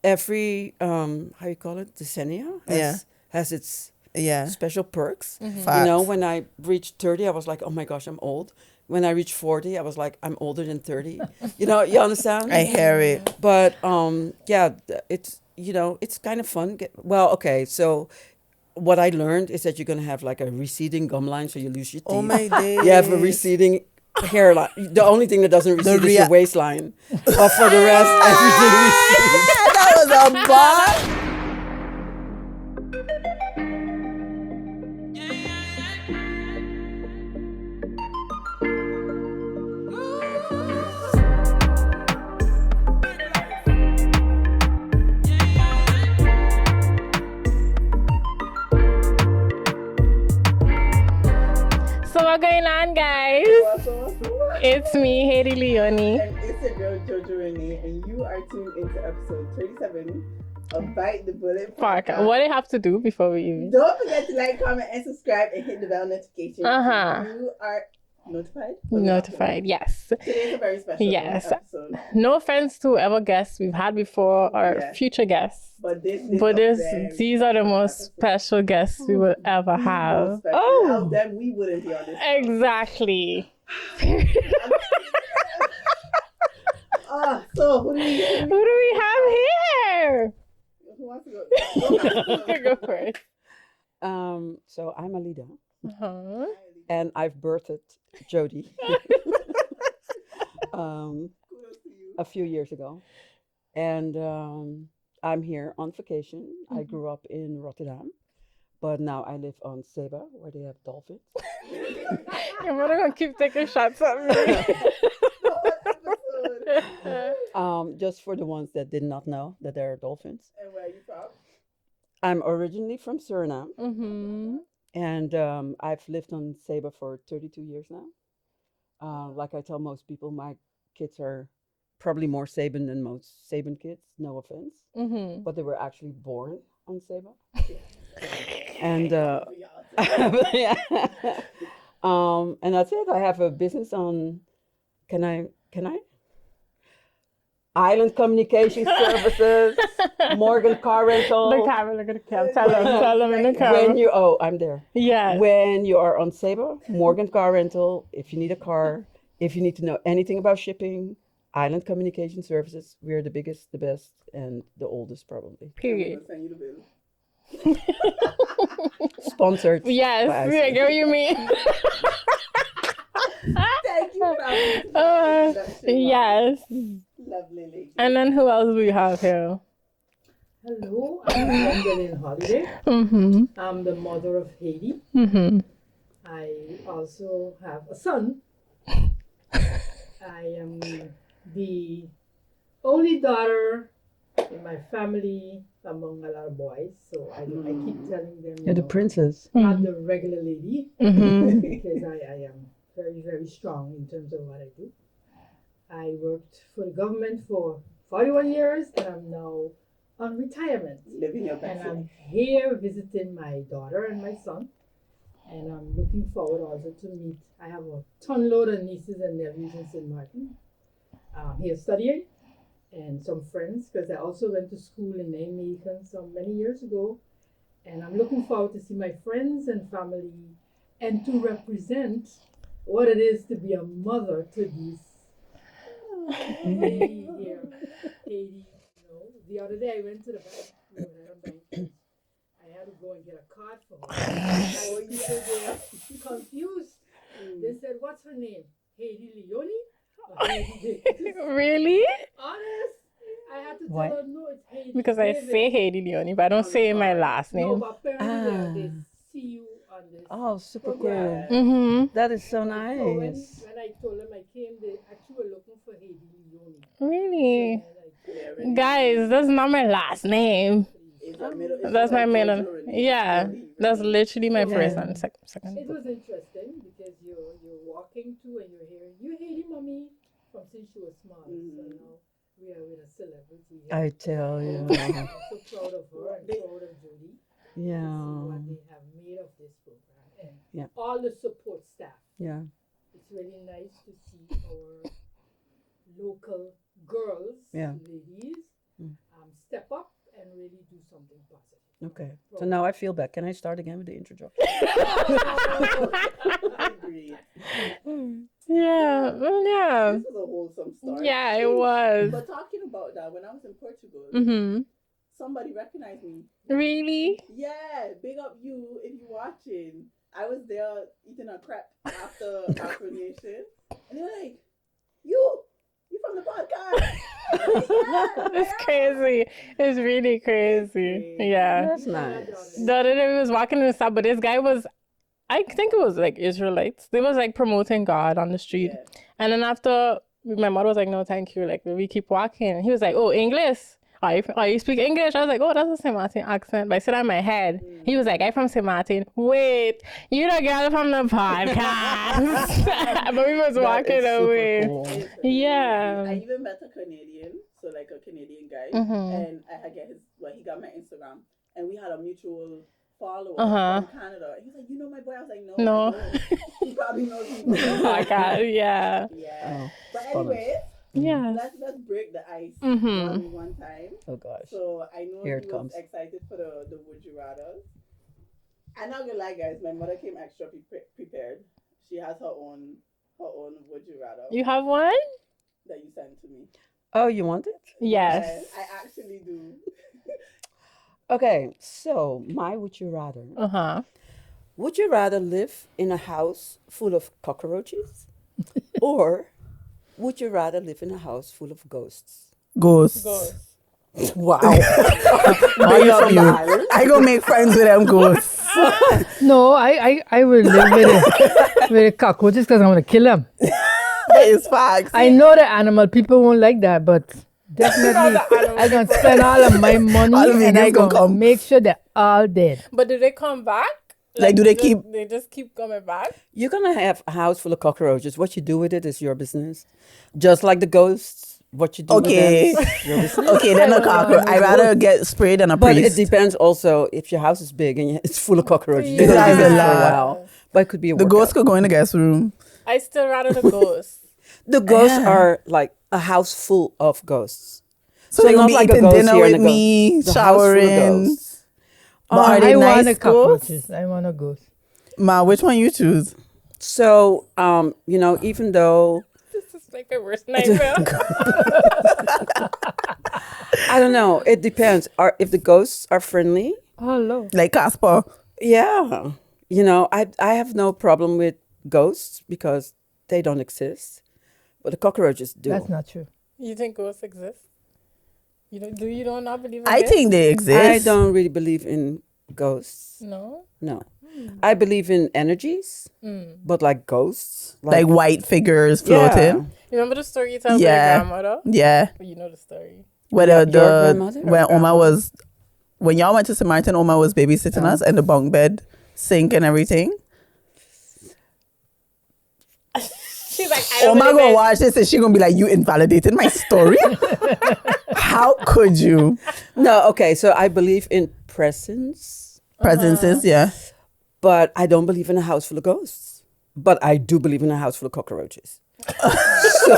every how you call it, decennia has its special perks. When I reached 30, I was like, oh my gosh, I'm old. When I reached 40, I was like, I'm older than 30. You understand? I hear it. But it's it's kind of fun. So what I learned is that you're gonna have like a receding gum line, so you lose your teeth. Oh my days. You have a receding hairline. The only thing that doesn't recede is your waistline. But for the rest, everything recedes. That was a bar. So what's going on, guys? It's me, HadieLeonie. And it's your girl, itsJojoRenée, and you are tuned into episode 37 of Bite the Bullet Podcast. What do you have to do before we even? Don't forget to like, comment, and subscribe, and hit the bell notification. You are notified? Notified, yes. Today's a very special episode. No offense to whoever guests we've had before or future guests. But these are the most special guests we will ever have. Oh, then we wouldn't be on this. Exactly. So who do we have here? Who wants to go? Go first. So I'm Alida, and I've birthed Jody a few years ago, and I'm here on vacation. I grew up in Rotterdam, but now I live on Saba, where they have dolphins. Your mother gonna keep taking shots at me. Just for the ones that did not know that there are dolphins. And where are you from? I'm originally from Suriname, and I've lived on Saba for 32 years now. Like I tell most people, my kids are probably more Saban than most Saban kids, no offense. But they were actually born on Saba. And and that's it. I have a business on, can I? Island Communication Services, Morgan Car Rental. The camera, look at the camera. Tell them in the camera. I'm there. Yeah. When you are on Saba, Morgan Car Rental, if you need a car, if you need to know anything about shipping, Island Communication Services, we're the biggest, the best, and the oldest probably. Period. Sponsored. Yes, I get what you mean. Thank you. Yes. Lovely lady. And then who else do we have here? Hello, I'm Gwendolyn Holiday. I'm the mother of Hadie. I also have a son. I am the only daughter in my family among a lot of boys, so I keep telling them You're the princess. I'm the regular lady because I am very, very strong in terms of what I do. I worked for the government for 41 years, and I'm now on retirement. Living your best life. And I'm here visiting my daughter and my son, and I'm looking forward also to meet. I have a ton load of nieces and nephews in St. Martin here studying, and some friends, because I also went to school in Nijmegen some many years ago, and I'm looking forward to see my friends and family and to represent what it is to be a mother to these lady here, Hadie. The other day I went to the bank. I had to go and get a card for her. I was there confused. They said, "What's her name? HadieLeonie?" Really? Honest. I had to tell her, no, it's Hadie. Because I say HadieLeonie, but I don't say my last name. No, but apparently they see you on this. Oh, super cool. That is so nice. So when I told them I came, they actually were looking for HadieLeonie. Really? Guys, that's not my last name. That's my middle. Yeah, that's literally my first and second. It was interesting because you're walking to and you're hearing, "You Hadie, mommy," from since she was small. So now we are with a celebrity. I tell you. I'm so proud of her and proud of Judy. Yeah. To see what they have made of this program and all the support staff. Yeah. It's really nice to see our local girls, ladies, step up and really do something positive. Okay. So now I feel bad. Can I start again with the introduction? Agreed. Yeah. Well, yeah. This was a wholesome story. Yeah, it was. But talking about that, when I was in Portugal, Mm-hmm. somebody recognized me. Really? Yeah, big up you if you're watching. I was there eating a crepe after Afro Nation, and they were like, you from the podcast. It's crazy. It's really crazy. Yeah. That's nice. The other day we was walking in the south, but this guy was, I think it was like Israelites. They was like promoting God on the street. Yeah. And then after, my mother was like, no, thank you. Like, we keep walking. And he was like, oh, English. Oh, you speak English? I was like, oh, that's a St. Martin accent. But I said that in my head. He was like, I'm from St. Martin. Wait, you the girl from the podcast. But we was walking away. Cool. Yeah. I even met a Canadian, so like a Canadian guy, Mhm. and I had he got my Instagram, and we had a mutual follower Uh-huh. from Canada. And he's like, you know my boy? I was like, no. No. I don't. He probably knows me. Oh my God, yeah. Yeah. Oh, But funny. anyway, Yeah. let's break the ice Mhm. one time. Oh gosh. So I know Here he it was comes. excited for the Would You Rather. I'm not gonna lie, guys. My mother came extra prepared. She has her own Would You Rather You have one? that you sent to me. Oh, you want it? Yes. And I actually do. Okay. So my would you rather? Uh-huh. Would you rather live in a house full of cockroaches, or would you rather live in a house full of ghosts? Ghosts. Ghost. Wow. Big Up you. I go make friends with them ghosts. No, I will live with the cockroaches because I want to kill them. It's facts. I know the animal people won't like that, but definitely I can spend all of my money All of it and I ain't gonna gonna come. make sure they're all dead. But do they come back? Like, do they keep- They just keep coming back? You're gonna have a house full of cockroaches. What you do with it is your business. Just like the ghosts, what you do Okay. with them is your business. Okay, then a cockroach. I rather get sprayed than a But it priest. depends also if your house is big and it's full of cockroaches. Yeah. You're gonna be That's a there for a lot. while. But it could be a The workout. ghost could go in the guest room. I still rather the ghost. The ghosts are like a house full of ghosts. So they're not gonna be like a eating ghost dinner here and with a ghost. me, The house full of showering. ghosts. But are they I want nice the ghosts? cockroaches. I want a ghost. Ma, which one you choose? So, even though This is like the worst nightmare. I don't know, it depends. If the ghosts are friendly, Oh, Lord. Like Casper. yeah, I have no problem with ghosts because they don't exist, but the cockroaches do. That's not true. You think ghosts exist? You don't not believe in I ghosts? think they exist. I don't really believe in ghosts. No? No, I believe in energies, but like ghosts, Like white figures yeah. floating. You remember the story you told Yeah. your grandmother? Yeah. You know the story. Where Your grandmother or when Oma grandma? was, when y'all went to St. Martin, Oma was babysitting us and the bunk bed, sink and everything. She's like, I don't Oma believe gonna it. watch this and she gonna be like, you invalidated my story? How could you? No, okay. So I believe in presence, Presences, yeah. but I don't believe in a house full of ghosts. But I do believe in a house full of cockroaches. So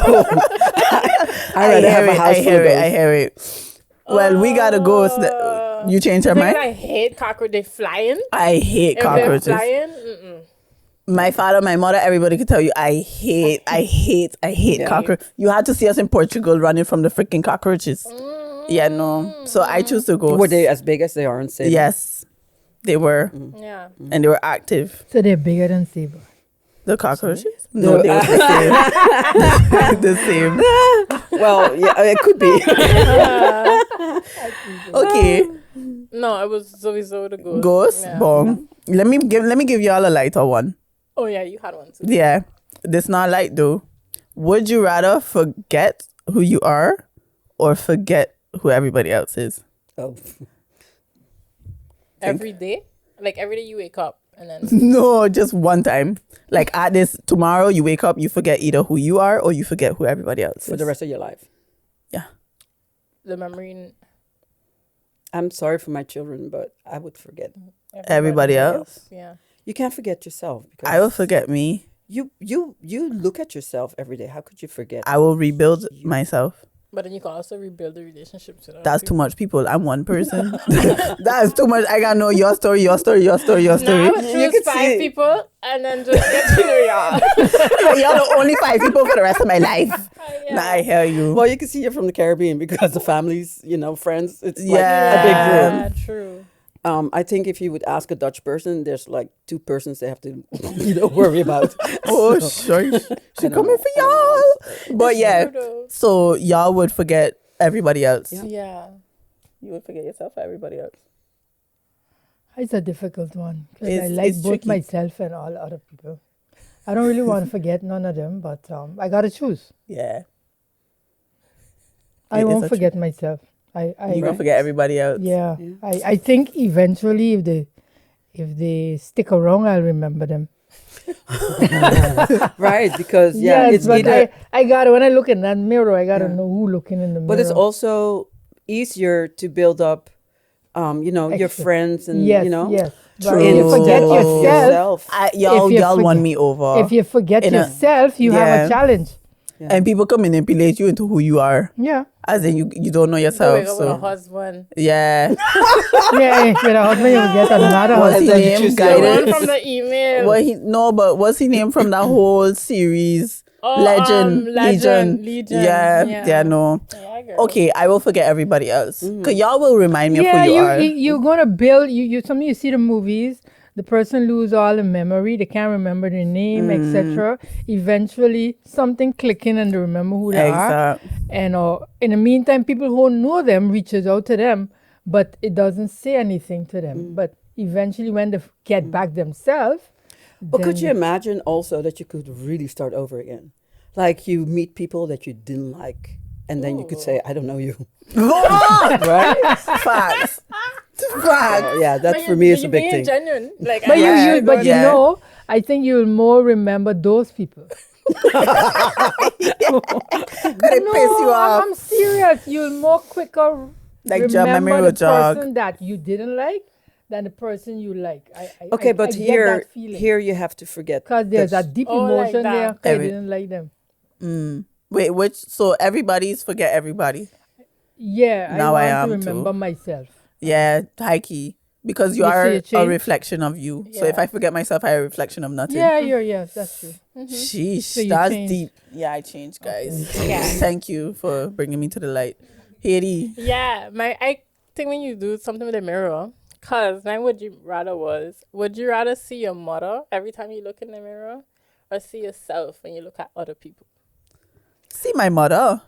I rather have a house I full hear of it, ghosts. I hear it. Well, we got a ghost. You changed your Thing mind? I hate cockroaches. They flying. I hate If cockroaches. they're flying, mm-mm. My father, my mother, everybody can tell you, I hate cockroach. You had to see us in Portugal running from the freaking cockroaches. Yeah, no. So I choose to go. Were they as big as they are in Sydney? Yes, they were, Yeah. and they were active. So they're bigger than Saber. The cockroaches? No, they were the same. The same. Well, yeah, it could be. Okay, No, it was Zoe the ghost. ghost, Yeah. bong. Let me give y'all a lighter one. Oh yeah, you had one too. Yeah, this not light though. Would you rather forget who you are or forget who everybody else is? Oh. Every day, like every day you wake up and then No, just one time. Like at this tomorrow, you wake up, you forget either who you are or you forget who everybody else For is. the rest of your life. Yeah. the memory. I'm sorry for my children, but I would forget. Everybody else? Yeah. You can't forget yourself because I will forget me. You look at yourself every day. How could you forget? I will rebuild myself. But then you can also rebuild the relationships with That's too much people. I'm one person. That's too much. I gotta know your story, your story, your story, your Now story. I would choose 5 people and then just get to know y'all. You're the only 5 people for the rest of my life. Yeah. Nah, I hear you. Well, you can see you're from the Caribbean because the families, friends. It's like Yeah. a big room. Yeah, true. I think if you would ask a Dutch person, there's like 2 persons they have to, worry about. Oh, So, sure. She I don't coming know. for y'all. But yeah, True though. so y'all would forget everybody else. Yeah. You would forget yourself for everybody else. It's a difficult one because I It's- like it's both tricky. myself and all other people. I don't really want to forget none of them, but I gotta choose. Yeah. I It is won't a forget myself. I You gonna forget everybody else. yeah. I think eventually if they stick around, I'll remember them. Right, because Yes, it's but either, I gotta when I look in that mirror, I gotta Yeah. know who looking in the mirror. but it's also easier to build up, your Extra. friends and yes. But True. if you forget Instead of yourself, Y'all If you won forget- me over. if you forget In a- yourself, you have yeah. a challenge. And people can manipulate you into who you are. Yeah. As in you don't know So yourself. wake up with a So husband. yeah. Yeah, with a husband, you will get another What's husband. his then you name? choose the The one Guidance. from the email. But what's his name from that whole series? Oh, Legion. Legion. Yeah, no. Yeah, girl. Okay, I will forget everybody else. Cause y'all will remind me of Yeah, who you are. you're gonna build you something you see the movies, the person lose all the memory, they can't remember their name, etc. Eventually something clicking and they remember who they are. Exact. And in the meantime, people who know them reaches out to them, but it doesn't say anything to them. But eventually when they get back themselves, But could then you imagine also that you could really start over again? Like you meet people that you didn't like, and then you could say, I don't know you. Right? Facts. So, yeah, that for me is a big thing. Genuine. Like, But Yeah, you yeah. know, I think you'll more remember those people. Could it piss you off? I'm serious. You'll more quicker Like your memory remember will the jog. person that you didn't like than the person you like. Okay, but here here you have to forget. because there's that- a deep Oh, like emotion there. that. 'Cause I Every- didn't like them. Wait, so everybody's forget everybody. Yeah, Now I I am want too. to remember myself. Yeah, high key. Because you You see are a a change? reflection of you. So if Yeah. I forget myself, I'm a reflection of nothing. Yeah, that's true. Sheesh, So you that's changed. deep. Yeah, I changed, guys. Yeah. Thank you for bringing me to the light. Haiti. Yeah, I think when you do something with a mirror, cause my would you rather see your mother every time you look in the mirror, or see yourself when you look at other people? See my mother.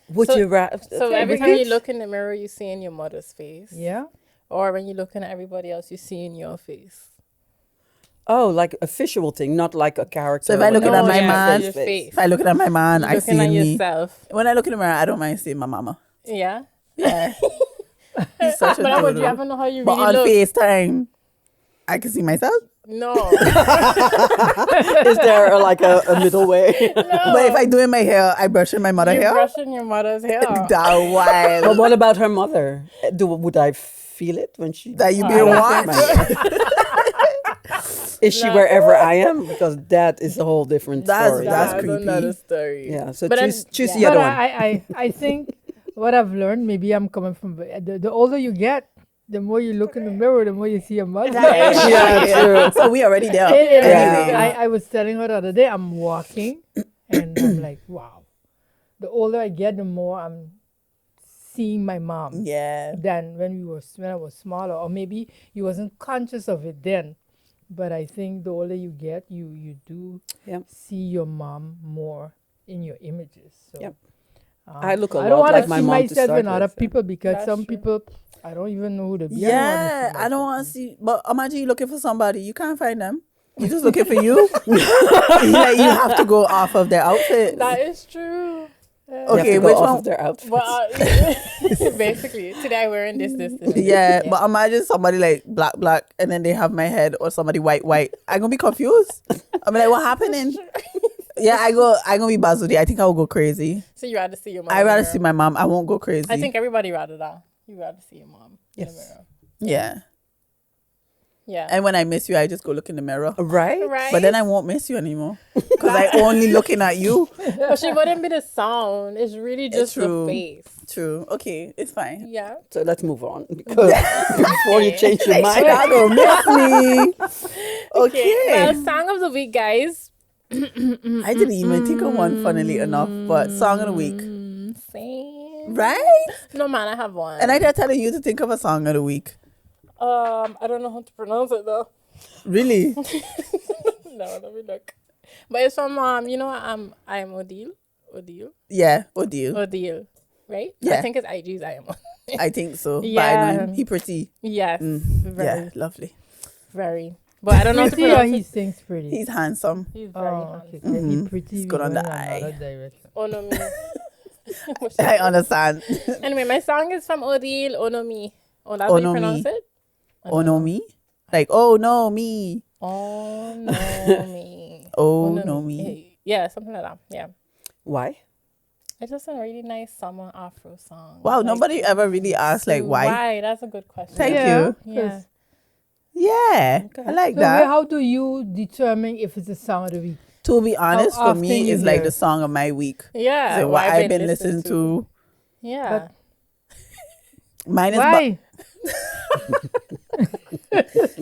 Would So- you rather? So every time you look in the mirror, you see in your mother's face. Yeah. Or when you're looking at everybody else, you see in your face. Oh, like a visual thing, not like a character. So if I look like at a my yeah, man, your face. If I look at my man, You're I looking see at me. yourself. When I look in the mirror, I don't mind seeing my mama. Yeah. Yeah. He's such a But would you dodo. ever know how you But really on look? FaceTime, I can see myself. No. Is there like a middle way? But if I do in my hair, I brush in my mother You're hair. brushing your mother's hair. That wild. But what about her mother? Would I feel it when she? That you I being don't what? think Is she wherever I am? Because that is a whole different story. That's I don't know creepy. the story. Yeah. So But then- choose the yeah. other But one. I think what I've learned, maybe I'm coming from the older you get, the more you look in the mirror, the more you see your mother. Yeah, true. So we already there. Yeah. Anyway. I was telling her the other day, I'm walking and I'm like, wow. The older I get, the more I'm seeing my mom Yeah. than when I was smaller, or maybe you wasn't conscious of it then. But I think the older you get, you do Yeah. see your mom more in your images. So Yep. I look a I don't lot want like to my see mom to myself start in other with, so. people because That's some true. people I don't even know who they be. Yeah, I don't want to see. But imagine you looking for somebody, you can't find them. You just looking for you. Like you have to go off of their outfit. That is true. You have Okay, to go which off one? of their outfits. Well, basically, today I'm wearing this. Yeah, but imagine somebody like black, and then they have my head, or somebody white. I'm gonna be confused. I'm like, what happening? Yeah, I'm gonna be Bazudi. I think I will go crazy. So you rather see your mom? I in the rather mirror. see my mom. I won't go crazy. I think everybody rather that. You rather see your mom in the Yes. mirror. Yeah. Yeah. And when I miss you, I just go look in the mirror. Right? Right. But then I won't miss you anymore because I only looking at you. But she wouldn't be the sound. It's really just true. the face. True. Okay, it's fine. Yeah. So let's move on because before you change your mind. Y'all gonna miss me. Okay. Well, song of the week, guys. I didn't even think of one, funnily enough, but song of the week. Same. Right? No, man, I have one. And I did telling you to think of a song of the week. I don't know how to pronounce it though. Really? No, let me look. But it's from you know, I'm Odile. Yeah, Odile. Odile, right? Yeah. I think it's IG's I am. I think so. But I Yeah. know him. He pretty. Yes. Very, Yeah, lovely. very. But I don't know how to Pretty or pronounce he it. sings pretty? He's handsome. He's very Oh, handsome. okay. Yeah, he pretty. He's we good on go the in eye. another direction. Onomi. I understand. Anyway, my song is from Odile, Onomi. Oh, that's how you Onomi. pronounce it? Oh no me? Like, oh no me. Onomi. Oh no me. Yeah, something like that. Yeah. Why? It's just a really nice summer Afro song. Wow, Like, nobody ever really asked like why. Why? That's a good question. Thank Yeah. you. Yeah. Yeah, I like So that. how do you determine if it's a song of the week? To be honest, for often me, you it's like hear the it? song of my week. Yeah. So what I've been listening to. Yeah. Mine is Why?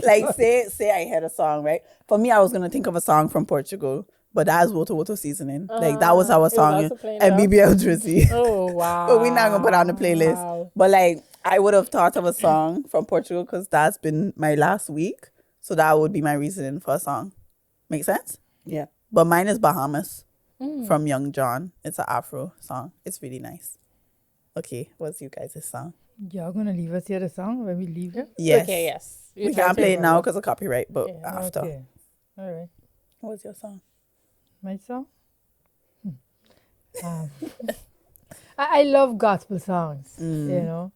like say I had a song, right? For me, I was gonna think of a song from Portugal, but that's Woto Woto seasoning. Like that was our it was song, also playing and that. BBL Drizzy. Oh, wow. But we're not gonna put on the playlist. Wow. But like I would have thought of a song from Portugal because that's been my last week, so that would be my reasoning for a song. Make sense? Yeah. But mine is Bahamas from Young John. It's an Afro song. It's really nice. Okay, what's you guys' song? You're gonna leave us here the song when we leave here? Yes. Okay, yes. We can't play it now because of copyright, but Yeah. after. Okay. All right. What's your song? My song? I love gospel songs, you know.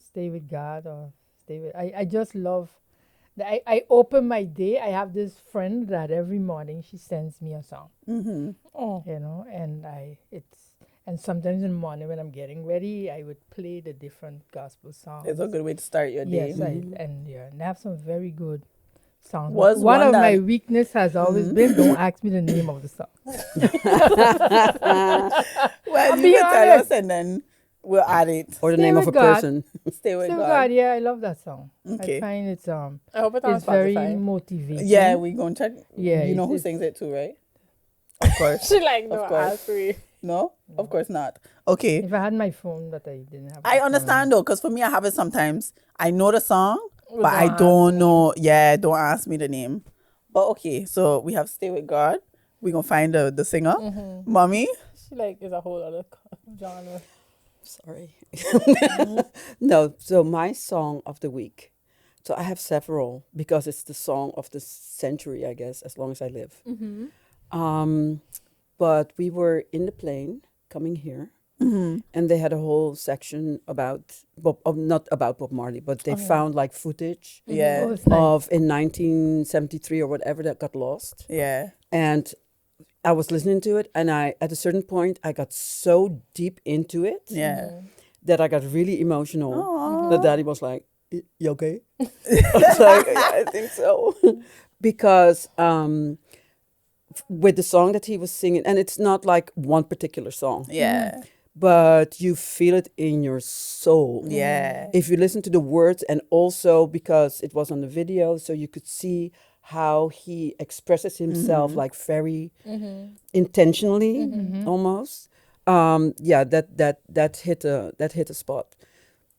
Stay with God or stay with... I just love... I open my day. I have this friend that every morning she sends me a song, Oh. you know, and and sometimes in the morning when I'm getting ready, I would play the different gospel songs. It's a good way to start your day. Yes, and I have some very good songs. Was One one of my that- weakness has always been don't ask me the name of the song. Well, you be can tell honest. us and then we'll add it. Or the Stay name of with a God. person. Stay with So God. God, yeah, I love that song. Okay. I find it's I hope it's on it's very Spotify. motivating. Yeah, we gonna check. Yeah, You know who it's- sings it too, right? Of course. She like, no, Of course. ask me. No? Of course not. Okay. If I had my phone, but I didn't have. I my understand though, because for me, I have it sometimes. I know the song, but I don't don't know. Yeah, don't ask me the name. But okay, so we have Stay With God. We're going to find the singer. Mommy. She like is a whole other genre. Sorry. No, so my song of the week. So I have several because it's the song of the century, I guess, as long as I live. But we were in the plane coming here, and they had a whole section about not about Bob Marley, but they found like footage Yeah. Oh, it's nice. of in 1973 or whatever that got lost. Yeah. And I was listening to it, and at a certain point, I got so deep into it Yeah. that I got really emotional. The daddy was like, "You okay?" I was like, "Yeah, I think so," because with the song that he was singing, and it's not like one particular song, Yeah. but you feel it in your soul. Yeah. If you listen to the words, and also because it was on the video, so you could see how he expresses himself like very intentionally, almost. Yeah, that hit a spot.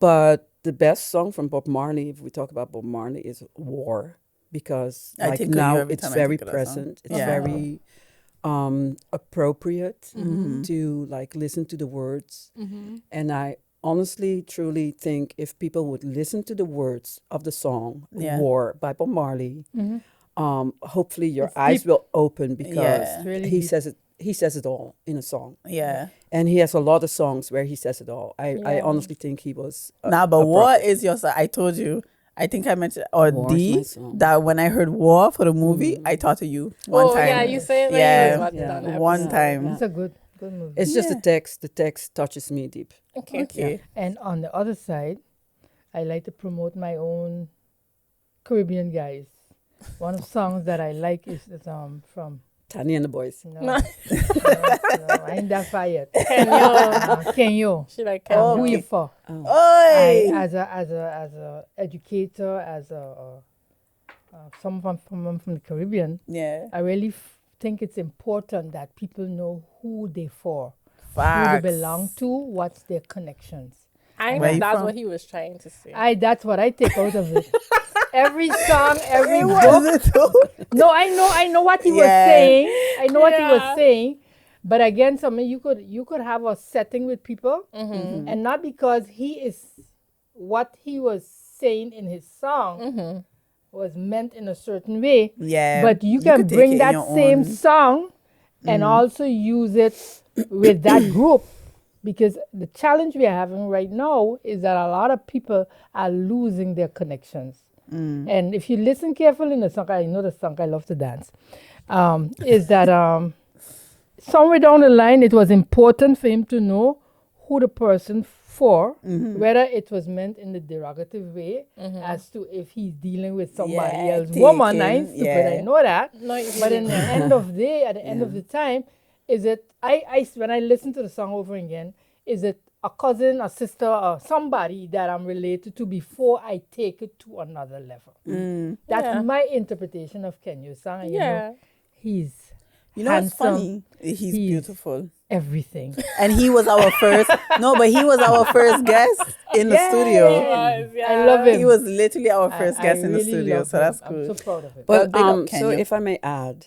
But the best song from Bob Marley, if we talk about Bob Marley, is "War," because I like think of you now every it's time I very think of that song. present. It's Yeah. very appropriate to like listen to the words, and I honestly, truly think if people would listen to the words of the song Yeah. "War" by Bob Marley, hopefully your It's eyes deep. will open because Yeah. It's really he deep. says it. He says it all in a song, Yeah. and he has a lot of songs where he says it all. I Yeah. honestly think he was. Nah, but a War prophet. is your song. I told you. I think I mentioned, or War is my D, song. that when I heard War for the movie, I thought of you one Oh time. yeah, you say it when Yeah. you was watching Yeah. on the One episode. time. It's a good movie. It's just the text. The text touches me deep. Okay. Okay. And on the other side, I like to promote my own Caribbean guys. One of the songs that I like is from Tanya and the boys. no, I ain't that far yet. Kenyo. She like Who Kenya. you for? Oi! As a educator, as someone from the Caribbean, Yeah. I really think it's important that people know who they for, who Facts. they belong to, what's their connections. I Where you think that's from? what he was trying to say. That's what I take out of it. Every song, every It book. wasn't too. No, I know what he was Yeah. saying. I know what he was Yeah. saying. But again, something you could have a setting with people, and not because what he was saying in his song was meant in a certain way, Yeah. but you could can take bring it in that your same own- song and also use it with that group. Because the challenge we are having right now is that a lot of people are losing their connections. And if you listen carefully in the song, I know the song, I love to dance, is that somewhere down the line, it was important for him to know who the person for, whether it was meant in the derogative way, as to if he's dealing with somebody Yeah, else woman. I taken, ain't stupid, I yeah. know that. No, you But didn't. in the end of the day, at the end of the time, is it I when I listen to the song over again, is it a cousin, a sister, or somebody that I'm related to before I take it to another level? That's Yeah. my interpretation of Kenya's song. And, Yeah. He's You know what's handsome, funny? He's beautiful. everything. And he was our first. No, but he was our first guest in the studio. I love him. He was literally our first I guest in the really studio, love so him. that's I'm good. so proud of him. But big up so Kenya. if I may add,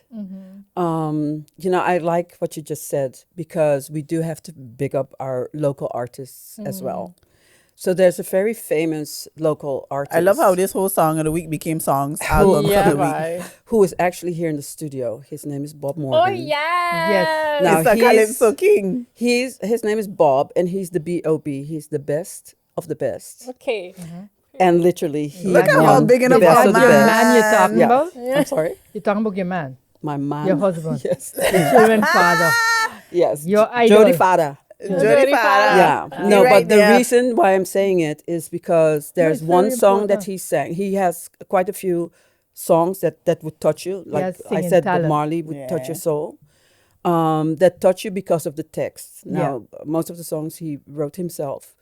I like what you just said, because we do have to big up our local artists as well. So there's a very famous local artist. I love how this whole song of the week became songs album Yeah, of the week. bye. who is actually here in the studio. His name is Bob Oh, Morgan. yes. Now, It's a Calypso King. His name is Bob, and he's the B.O.B. He's the best of the best. Okay. And literally, he Look at won how big the enough best our of the Your best. man you're talking Yeah. about? I'm sorry, You're talking about your man, my man, your husband, Yes, your children's father. yes, Your idol. Jody Fada. Jody Fada. Yeah, He no, right but the there. reason why I'm saying it is because there's it's one very song that important. he sang. He has quite a few songs that would touch you. Like has I singing said, Bob talent. Marley would touch Yeah. your soul. That touch you because of the text. Yeah. Now, most of the songs he wrote himself.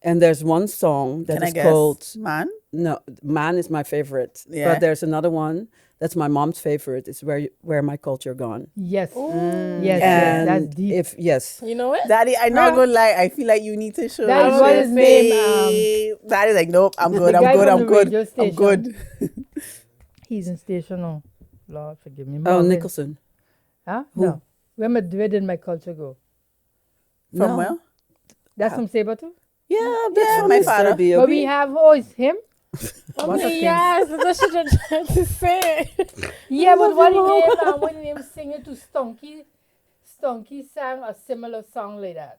And there's one song that Can I is guess? called, Man? no, Man is my favorite. Yeah. But there's another one that's my mom's favorite. It's Where My Culture Gone. Yes, yes, And yes, that's deep. yes. You know what? Daddy, I'm not gonna lie. I feel like you need to show That me is what this his name, babe. Daddy's like, nope, I'm good, the I'm guy good, from I'm the good, radio I'm station. good. He's in station now. Lord, forgive me. Oh, Marvin. Nicholson. Huh? Who? No. Where did my culture go? From No. where? That's from Sabre too? Yeah, that's Yeah, from my Mr. father. B.O.B. But we have, it's him? Oh, What's his name? yes. That's what she just tried to say. Yeah, but what he name singing to Stonky? Stonky sang a similar song like that.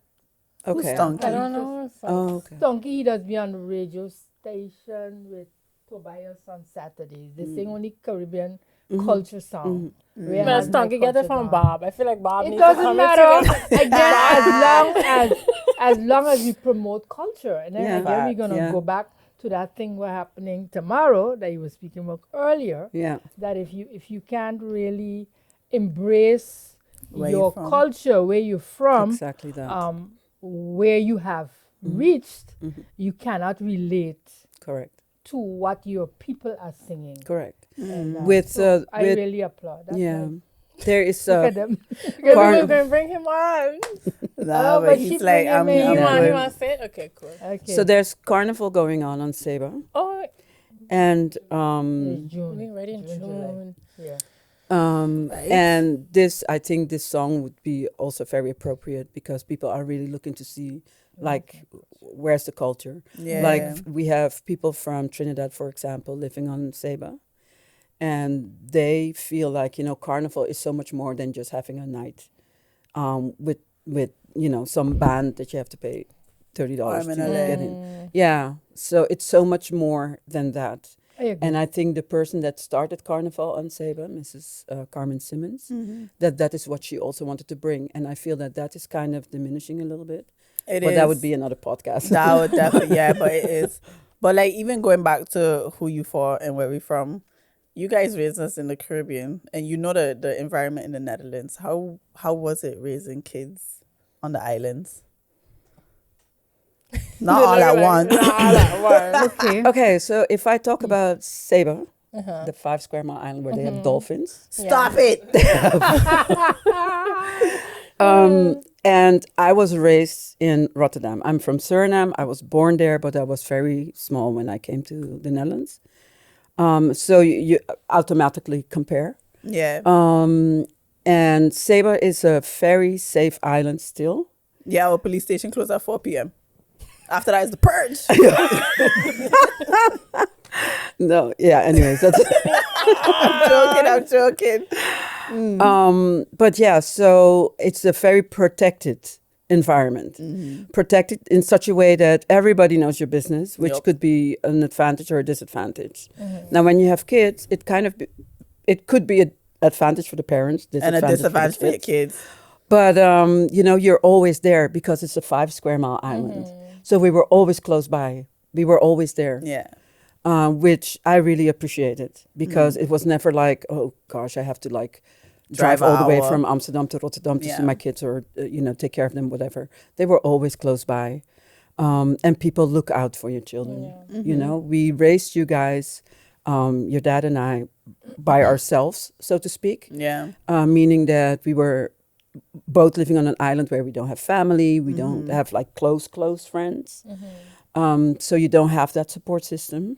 Okay. Stunk? I don't know. Oh, okay. Stonky, he does be on the radio station with Tobias on Saturdays. They sing only Caribbean culture song. Where Man, has my Stonky get it culture from gone? Bob. I feel like Bob It needs to doesn't come matter. and Again, as long as we promote culture, and then Yeah. again we're gonna Yeah. go back to that thing we're happening tomorrow that you were speaking about earlier. Yeah. That if you can't really embrace Where your you're from. culture, where you're from, Exactly that. where you have reached, you cannot relate Correct. to what your people are singing. Correct. And, With so I with really applaud. That's yeah, nice. there is Look at them. Maybe Carn- we're going to bring him on. Nah, Oh, but but he's she's like, bringing I'm me You in. want good. to say it? Okay, cool. Okay. so there's carnival going on Saba, Oh, and It's June. we're ready in July. June. Yeah. and this, I think this song would be also very appropriate because people are really looking to see like where's the culture. Yeah. Like we have people from Trinidad, for example, living on Saba, and they feel like carnival is so much more than just having a night with some band that you have to pay $30 to Arm and a leg. get in. Yeah, so it's so much more than that. I agree. And I think the person that started Carnival on Saba, Mrs. Carmen Simmons, Mm-hmm. that is what she also wanted to bring. And I feel that is kind of diminishing a little bit. It but is. that would be another podcast. That would definitely, yeah, but it is. But like even going back to who you for and where we from, you guys raised us in the Caribbean, and you know the environment in the Netherlands. How was it raising kids on the islands? Not all at once. Not all at once. Okay. Okay, so if I talk about Saba, the 5 square mile island where they have dolphins, Stop it. and I was raised in Rotterdam. I'm from Suriname. I was born there, but I was very small when I came to the Netherlands. So you automatically compare. Yeah. And Saba is a very safe island still. Yeah, our police station closed at 4 p.m. After that is the purge. No, yeah, anyways, that's I'm joking. but yeah, so it's a very protected environment. Protected in such a way that everybody knows your business, which Yup. could be an advantage or a disadvantage. Now, when you have kids, it could be an advantage for the parents, And a disadvantage for the your kids. But you're always there because it's a 5 square mile island. So we were always close by. We were always there. Yeah. Which I really appreciated because it was never like, oh gosh, I have to like drive Drive all the way hour. from Amsterdam to Rotterdam to see Yeah. my kids or take care of them, whatever. They were always close by, and people look out for your children. You know, we raised you guys, your dad and I, by ourselves, so to speak. Yeah. Meaning that we were both living on an island where we don't have family, we don't have like close friends. So you don't have that support system.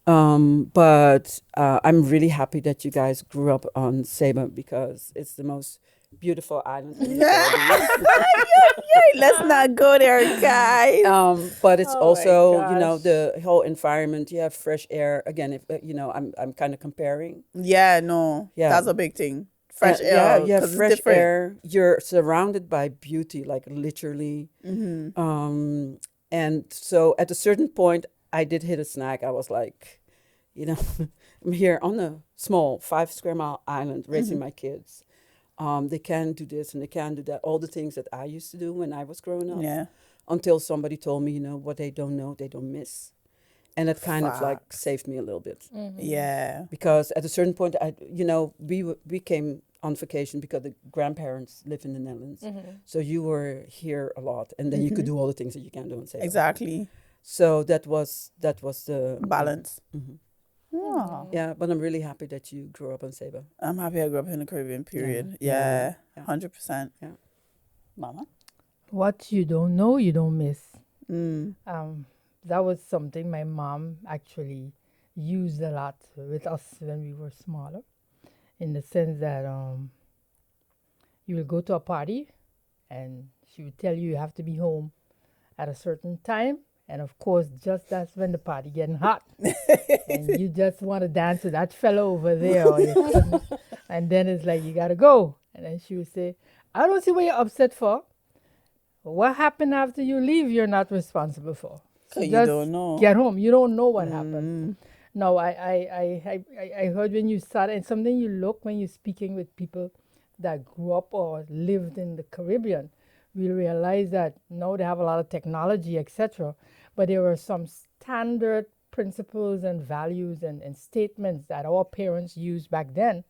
But I'm really happy that you guys grew up on Saba because it's the most beautiful island in the Caribbean. Let's not go there, guys. But it's Oh my also, gosh. the whole environment. You have fresh air. Again, if I'm kind of comparing. Yeah, no. Yeah. That's a big thing. Fresh air. Yeah, you have 'cause it's fresh different. air. You're surrounded by beauty, like literally. And so at a certain point, I did hit a snag. I was like, I'm here on a small 5 square mile island raising my kids. They can do this and they can do that. All the things that I used to do when I was growing up. Yeah. Until somebody told me, what they don't know, they don't miss. And it kind of like saved me a little bit. Yeah. Because at a certain point, we came on vacation because the grandparents live in the Netherlands. So you were here a lot, and then you could do all the things that you can do in Saba. Exactly. So that was the Balance. Yeah, but I'm really happy that you grew up on Saba. I'm happy I grew up in the Caribbean, period. Yeah. Yeah. 100%. Yeah. Mama? What you don't know, you don't miss. Mm. That was something my mom actually used a lot with us when we were smaller, in the sense that you will go to a party and she would tell you have to be home at a certain time. And of course, just that's when the party getting hot. And you just want to dance with that fellow over there. Or your cousin. And then it's like, you got to go. And then she would say, I don't see what you're upset for. What happened after you leave, you're not responsible for. So You just don't know. get home. You don't know what happened. No, I heard when you started, and something you look when you're speaking with people that grew up or lived in the Caribbean, we realize that now they have a lot of technology, etc. But there were some standard principles and values and statements that our parents used back then.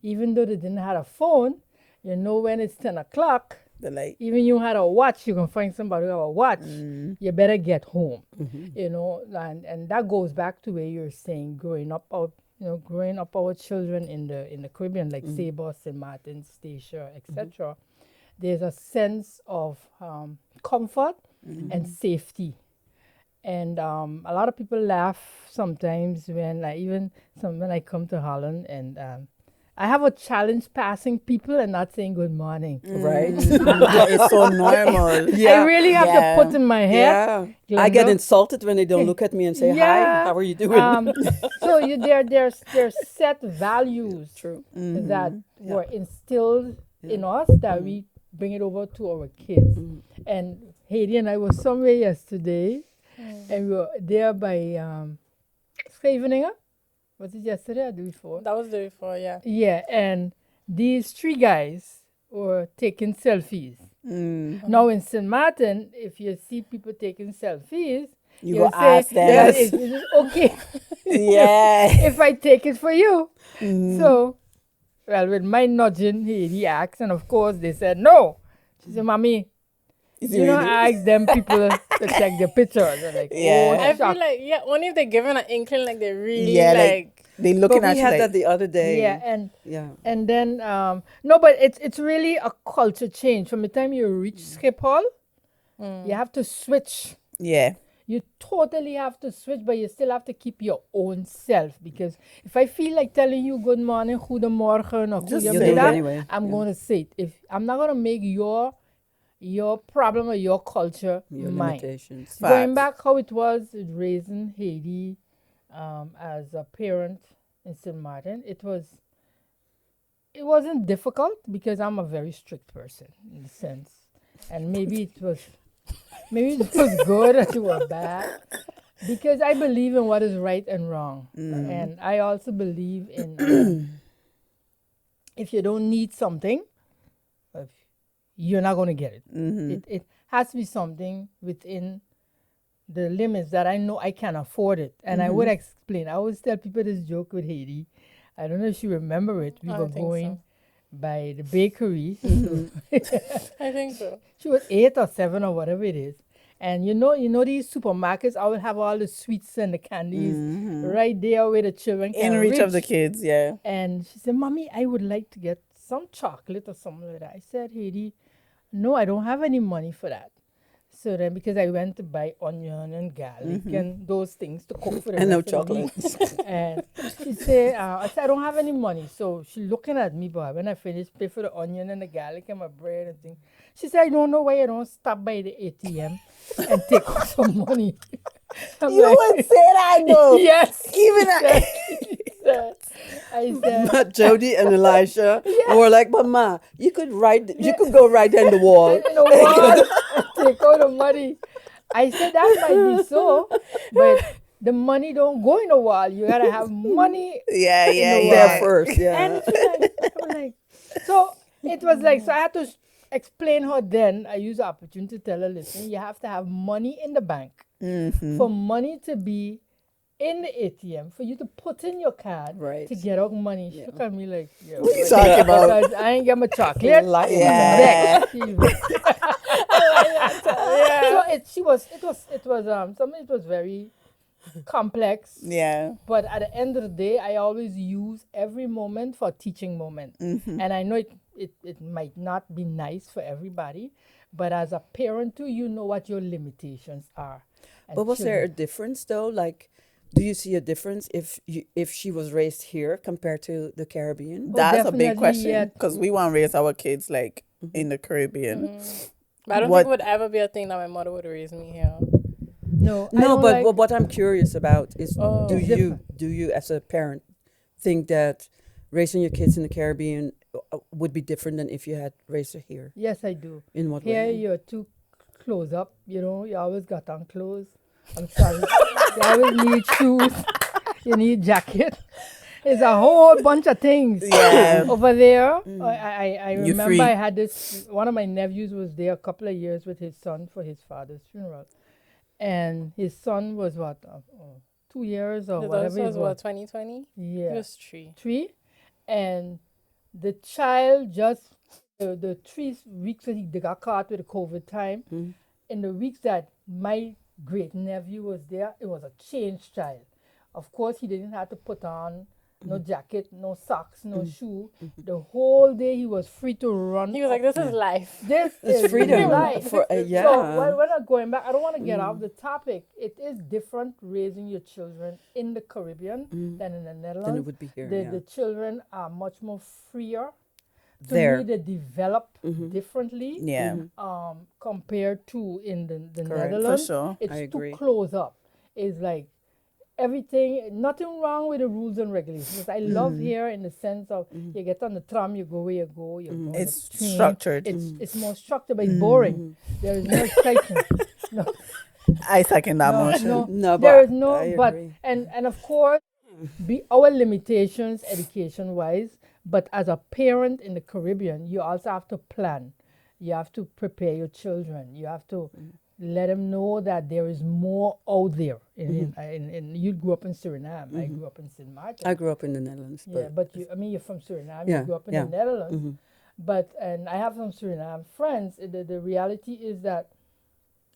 Even though they didn't have a phone, when it's 10 o'clock, The light. even you had a watch, you can find somebody who have a watch, you better get home. And that goes back to where you're saying growing up our children in the Caribbean, like Saba, St. Martin, Statia, etc. There's a sense of comfort and safety. And a lot of people laugh sometimes when I come to Holland and I have a challenge passing people and not saying good morning. Right? It's so normal. Yeah. I really have to put in my head. Yeah. I get insulted when they don't look at me and say, hi, how are you doing? So there's set values True. that were instilled in us that we bring it over to our kids. And Hadie and I were somewhere yesterday, and we were there by Scheveningen. Was it yesterday or the day before? That was the day before, yeah. Yeah, and these 3 guys were taking selfies. Now in St. Martin, if you see people taking selfies, You You'll go ask them. "Yeah, is it okay Yeah. if I take it for you?" Mm. So, well, with my nudging, he asked, and of course they said no. She said, "Mommy, Is it you know, really? ask them people to check their pictures." I'm like, Yeah. oh, I feel shock. like, yeah, only if they're given an inkling, like they really Yeah, like. They But looking we at you had like, that the other day. Yeah, and Yeah. and then no, but it's really a culture change. From the time you reach Skip Hall, you have to switch. yeah. You totally have to switch, but you still have to keep your own self. Because if I feel like telling you good morning, goedemorgen, or Just You'll say do it that. anyway. I'm Yeah. going to say it. If I'm not going to make your problem or your culture Your mine. limitations. Going Facts. back how it was with raising Haiti as a parent in St. Martin, it wasn't difficult because I'm a very strict person in a sense, and maybe it was good or it was bad because I believe in what is right and wrong, and I also believe in if you don't need something, you're not going to get it. It has to be something within the limits that I know I can afford it. And I would explain. I always tell people this joke with Haiti. I don't know if you remember it. We I were think going so. by the bakery. I think so. She was 8 or 7 or whatever it is. And you know these supermarkets always have all the sweets and the candies right there where the children can In reach of the kids, yeah. And she said, "Mommy, I would like to get some chocolate or something like that." I said, "Haiti, no, I don't have any money for that." So then, because I went to buy onion and garlic and those things to cook for the And no rest of the week. chocolate. And she said, I said, "I don't have any money." So she looking at me, but when I finished pay for the onion and the garlic and my bread and thing, she said, "I don't know why you don't stop by the ATM and take out some money." I'm You would say that though. Yes. Even at I said, But Jody and Elisha were like, "Mama, you could go right there in the wall." in the wall and take out the money. I said that might be so, but the money don't go in the wall. You gotta have money yeah, yeah, the yeah. There first, yeah. And she's like, I'm like, so it was like, so I had to explain her then. I used the opportunity to tell her, listen, you have to have money in the bank for money to be in the ATM, for you to put in your card Right. to get out money. She looked at me like, yeah, What are you talking about? because I ain't get my chocolate. Yeah. So it was very complex. Yeah. But at the end of the day, I always use every moment for a teaching moment. And I know it might not be nice for everybody, but as a parent too, you know what your limitations are. And But was there a children- difference though? Like, do you see a difference if she was raised here compared to the Caribbean? That's a big definitely, question yeah. because we want to raise our kids like in the Caribbean. But I don't What- think it would ever be a thing that my mother would raise me here. No, I No, don't but like- what I'm curious about is, Oh. do It's you different. as a parent think that raising your kids in the Caribbean would be different than if you had raised her here? Yes, I do. In what Here way? you're too close up, you always got on clothes. I'm sorry. You always need shoes. You need jacket. It's a whole bunch of things. Yeah. Over there, I You're remember free. I had this, one of my nephews was there a couple of years with his son for his father's funeral. And his son was 2 years or This whatever was it what, was. 2020? Yeah. It was 3. 3. And the child just, the 3 weeks that they got caught with the COVID time, in the weeks that my great nephew was there, it was a changed child. Of course, he didn't have to put on no jacket, no socks, no shoe. The whole day he was free to run. He was like, this is life. This It's is freedom life. for yeah. So when I'm going back, I don't want to get off the topic. It is different raising your children in the Caribbean than in the Netherlands. Then it would be here. yeah. The children are much more freer. To There. me, they develop differently Yeah. compared to in the Correct. Netherlands. For sure. It's I too agree. close up. It's like everything, nothing wrong with the rules and regulations. I love here in the sense of you get on the tram, you go where you go, you go on It's the train. structured. It's more structured, but it's boring. There is no excitement. No, I second that no, motion. no, No, but there is no, I but agree. and of course, be our limitations education wise. But as a parent in the Caribbean, you also have to plan. You have to prepare your children. You have to let them know that there is more out there. You grew up in Suriname. I grew up in St. Martin. I grew up in the Netherlands. Yeah, but you're from Suriname. Yeah, You grew up in yeah. the Netherlands. Mm-hmm. And I have some Suriname friends. The reality is that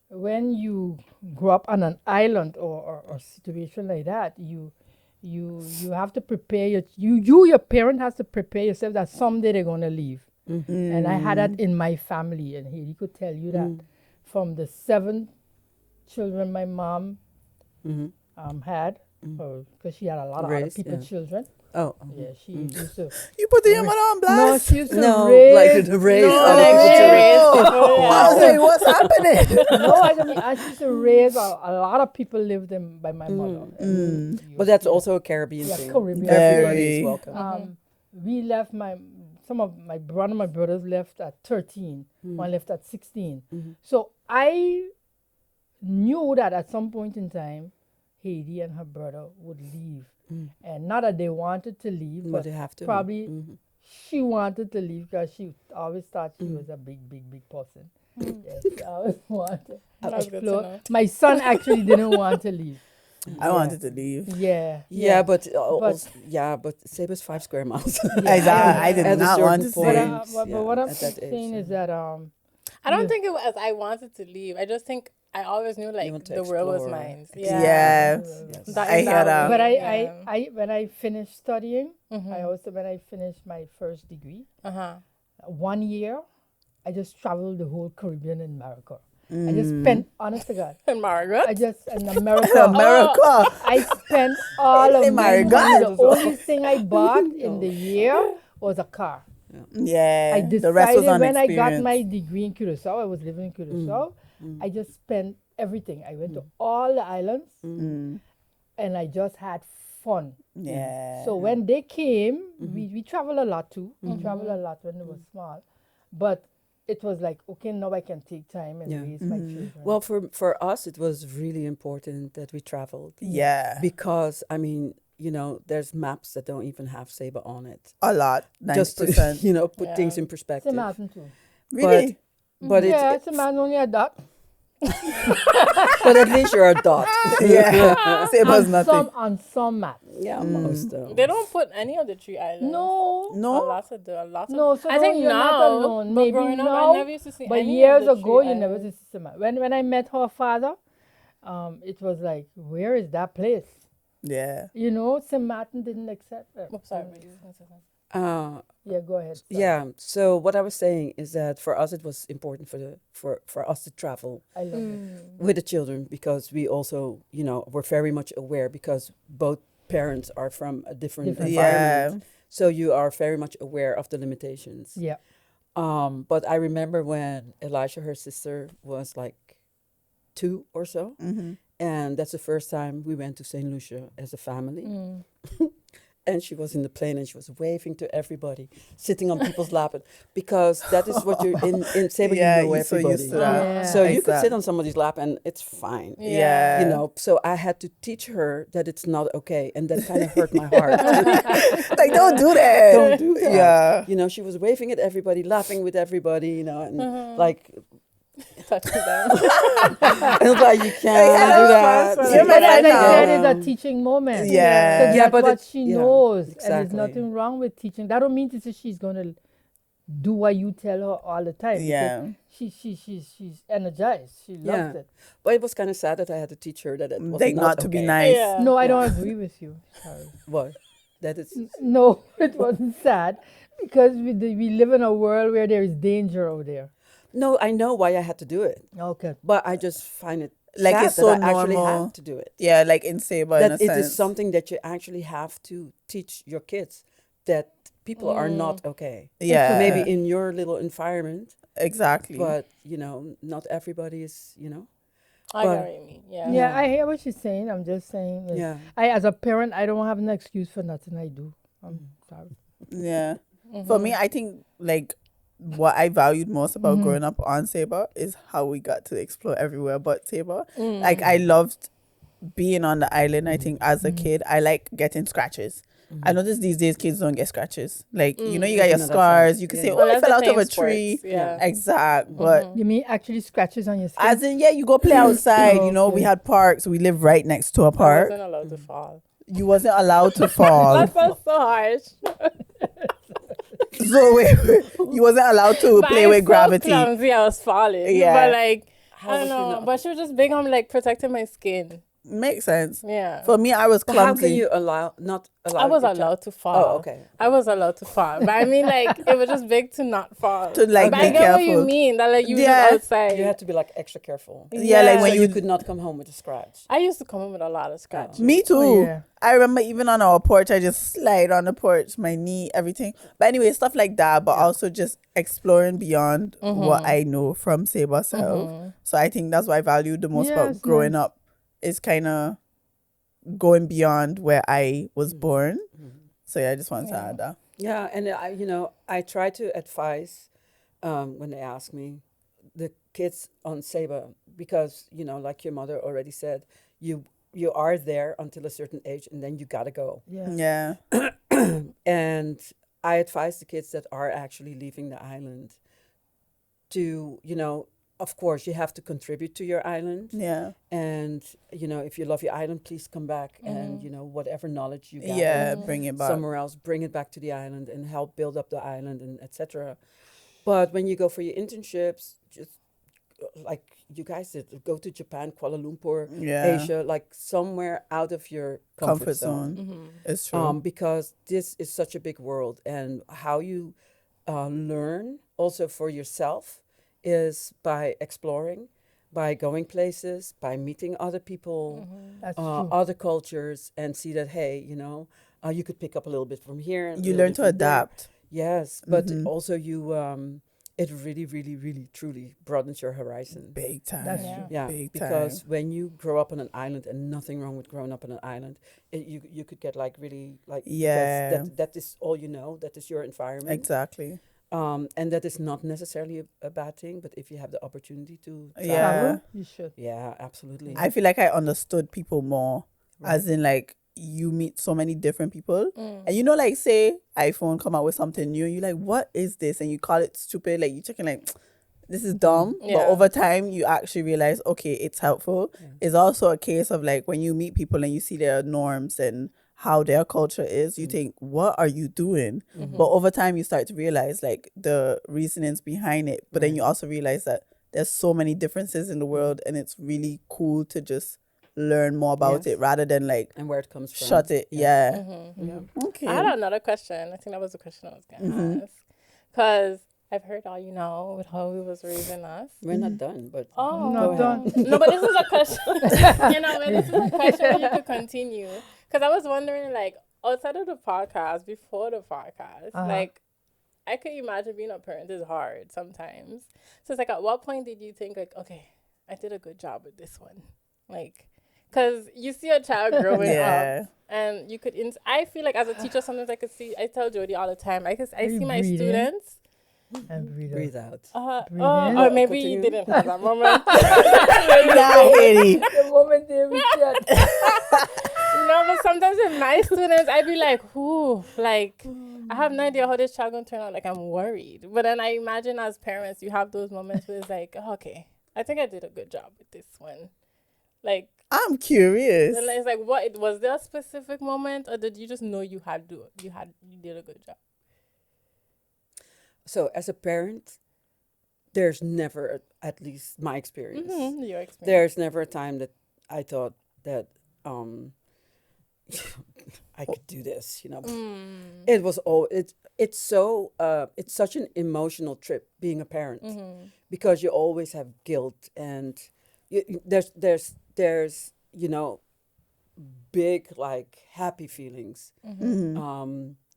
when you grow up on an island or a situation like that, you have to prepare your parent has to prepare yourself that someday they're gonna leave. And I had that in my family, and he could tell you that from the 7 children my mom had, because she had a lot of other Raised, people's children. Oh. Yeah, she used to. You put your mother on blast? No, she used to No, raise. like the raise No, other like people she too. raised people, yeah. I was like, what's happening? No, I used to raise a lot of people lived in by my mother. And But that's also a Caribbean Yeah, thing. Caribbean. Everybody Very. is welcome. We left some of my brothers left at 13. One left at 16. So I knew that at some point in time, Hadie and her brother would leave. And not that they wanted to leave, But but they have to. probably she wanted to leave because she always thought she was a big person. Yes, she always wanted to That's good to explore. know. My son actually didn't want to leave. I wanted to leave. Yeah. Yeah, but But- Saber's 5 square miles. I did At a not want to certain say. point. But what I'm at that age, saying is that I don't think it was I wanted to leave. I just think I always knew like want to the world was explore. mine. Yeah. That I is hear that that. But way, yeah. I when I finished studying, when I finished my first degree, 1 year, I just traveled the whole Caribbean and America. I just spent, honest to God, And Margaret. in America. America. I spent all Hey, of my my money. God. The only thing I bought in the year was a car. Yeah. I the rest was decided on when I got experience. my degree in Curacao, I was living in Curacao, I just spent everything. I went to all the islands and I just had fun. Yeah. So when they came, we traveled a lot too. We traveled a lot when they were small. But it was like, okay, now I can take time and raise my children. Well, for us, it was really important that we traveled. Yeah. Because, I mean, there's maps that don't even have Saber on it. A lot. 90%. Just to, put things in It's a perspective. mountain too. Really? But Yeah, it's, it's a man only a dot. but at least you're a dot. Yeah. Saber's nothing. On some maps. Yeah, most though. They don't put any of the 3 islands. No. A No? lot of the, a lot of. No, so I think you're now, not alone. but Maybe growing up, now, I never used to see but any years of the ago, 3 you never islands. see Sima. When I met her father, it was like, where is that place? Yeah. St. Martin didn't accept it. Oh, sorry, but you were gonna say something. Yeah, go ahead. sorry. Yeah. So what I was saying is that for us, it was important for us to travel I love it. with the children because we also, were very much aware because both parents are from a different environment. Yeah. So you are very much aware of the limitations. Yeah. But I remember when Elijah, her sister, was like 2 or so. And that's the first time we went to St. Lucia as a family. And she was in the plane and she was waving to everybody, sitting on people's lap. Because that is what you're in Sabre, Yeah, you know you're so everybody. used to that. Yeah. So you could Exact. sit on somebody's lap and it's fine. Yeah. So I had to teach her that it's not okay. And that kind of hurt my heart. Like, don't do that. Don't do that. Yeah. She was waving at everybody, laughing with everybody, and like, Touching them. and it's like, you can't do that. You're my But as friend I said, now. it's a teaching moment. Yeah. So Yeah, that's but what it's- she yeah, knows. And exactly. there's nothing wrong with teaching. That don't mean to say she's going to do what you tell her all the time. because Yeah. She's energized. She loves Yeah. it. But it was kind of sad that I had to teach her that it was Like, not to be okay. nice. Yeah. No, I don't agree with you. Sorry. What? That it's No, it wasn't sad because we live in a world where there is danger out there. no, I know why I had to do it, Okay. but I just find it Like, sad it's so that I actually normal. have to do it. Yeah, like in Sabre, in That a it sense. is something that you actually have to teach your kids that people are not okay. Yeah. Maybe in your little environment, Exactly. but not everybody is. I But- get what you mean. Yeah. Yeah, I hear what she's saying. I'm just saying. Is Yeah. I, as a parent, I don't have an excuse for nothing I do. I'm sorry. Yeah. For me, I think like what I valued most about growing up on Sabre is how we got to explore everywhere but Sabre. Like I loved being on the island. I think as a kid, I like getting scratches. I notice these days kids don't get scratches. Like, you got your Even at that scars. size. You can Yeah, say, yeah. oh, I Unless fell they're out of playing a tree. sports, yeah. Exact. But You mean actually scratches on your skin? as in, you go play outside. We Okay. had parks. We live right next to a I park. wasn't allowed to fall. You wasn't allowed to fall. That felt so harsh. So wait, you wasn't allowed to But play I was with so gravity. clumsy, I was falling. Yeah. But like, How I was don't you know. not- But she was just big on like protecting my skin. Makes sense. Yeah. For me, I was But how clumsy. can you not allow? I was your child- allowed to fall. Oh, okay. I was allowed to fall. But I mean, like, it was just big to not fall. To, like, but be I get what you careful. mean. That, like, you Yeah. was outside. You had to be like extra careful. Yeah, like Yeah. when So you you could not come home with a scratch. I used to come in with a lot of scratches. Me too. Oh, yeah. I remember even on our porch, I just slide on the porch, my knee, everything. But anyway, stuff like that, but also just exploring beyond what I know from Sabre self. So I think that's what I value the most Yeah, about it's growing nice. up, is kind of going beyond where I was born. So yeah, I just wanted to add that. Yeah, and I try to advise when they ask me the kids on Sabre because like your mother already said, you are there until a certain age, and then you gotta go. Yeah. Yeah. And I advise the kids that are actually leaving the island to, of course, you have to contribute to your island. Yeah. And, if you love your island, please come back and, whatever knowledge you gather Yeah. Bring it back. somewhere else, bring it back to the island and help build up the island and etc. But when you go for your internships, just like you guys did, go to Japan, Kuala Lumpur, Yeah. Asia, like somewhere out of your Comfort zone. zone. It's true. Because this is such a big world, and how you learn also for yourself is by exploring, by going places, by meeting other people, That's true. other cultures, and see that, hey, you could pick up a little bit from here. And a You little learn bit to from there. adapt. Yes, but also it really, really, really, truly broadens your horizon. Big time. That's Yeah. true. Yeah, Big because time. when you grow up on an island, and nothing wrong with growing up on an island, you could get like really like Yeah. because that is all you know, that is your environment, Exactly. and that is not necessarily a bad thing. But if you have the opportunity to, travel, Yeah. You should. yeah, absolutely. I feel like I understood people more, as in like you meet so many different people, and like say iPhone come out with something new, and you're like, what is this? And you call it stupid, like you checking like, this is dumb. But Yeah. over time, you actually realize, okay, it's helpful. It's also a case of like when you meet people and you see their norms and how their culture is, you think, what are you doing? But over time, you start to realize like the reasonings behind it. But then you also realize that there's so many differences in the world, and it's really cool to just learn more about Yes. it rather than like and where it comes from. shut it. Yeah. Yeah. Okay. I had another question. I think that was the question I was going to ask. Because I've heard all with how he was raising us. We're not done, but Oh, Not done. No, but this is a question. But this is a question where you could continue. Because I was wondering, like, outside of the podcast, before the podcast, like, I could imagine being a parent is hard sometimes. So it's like, at what point did you think, like, okay, I did a good job with this one? Like, because you see a child growing Yeah. up, and you could. I feel like as a teacher, sometimes I could see. I tell Jody all the time. I you see my breathe in? students. And breathe out. breathe out. Breathe Oh, in. or maybe you Continue. didn't have that moment. Nah, Hailey. The moment they reach that. No, but sometimes with my students, I'd be like, "Ooh, like I have no idea how this child gonna turn out. Like I'm worried." But then I imagine as parents, you have those moments where it's like, oh, "Okay, I think I did a good job with this one." Like, I'm curious. and it's like, what was there a specific moment, or did you just know you did a good job? So as a parent, there's never, at least my experience, Your experience. there's never a time that I thought that I could do this. It was all it's such an emotional trip being a parent because you always have guilt, and there's big like happy feelings.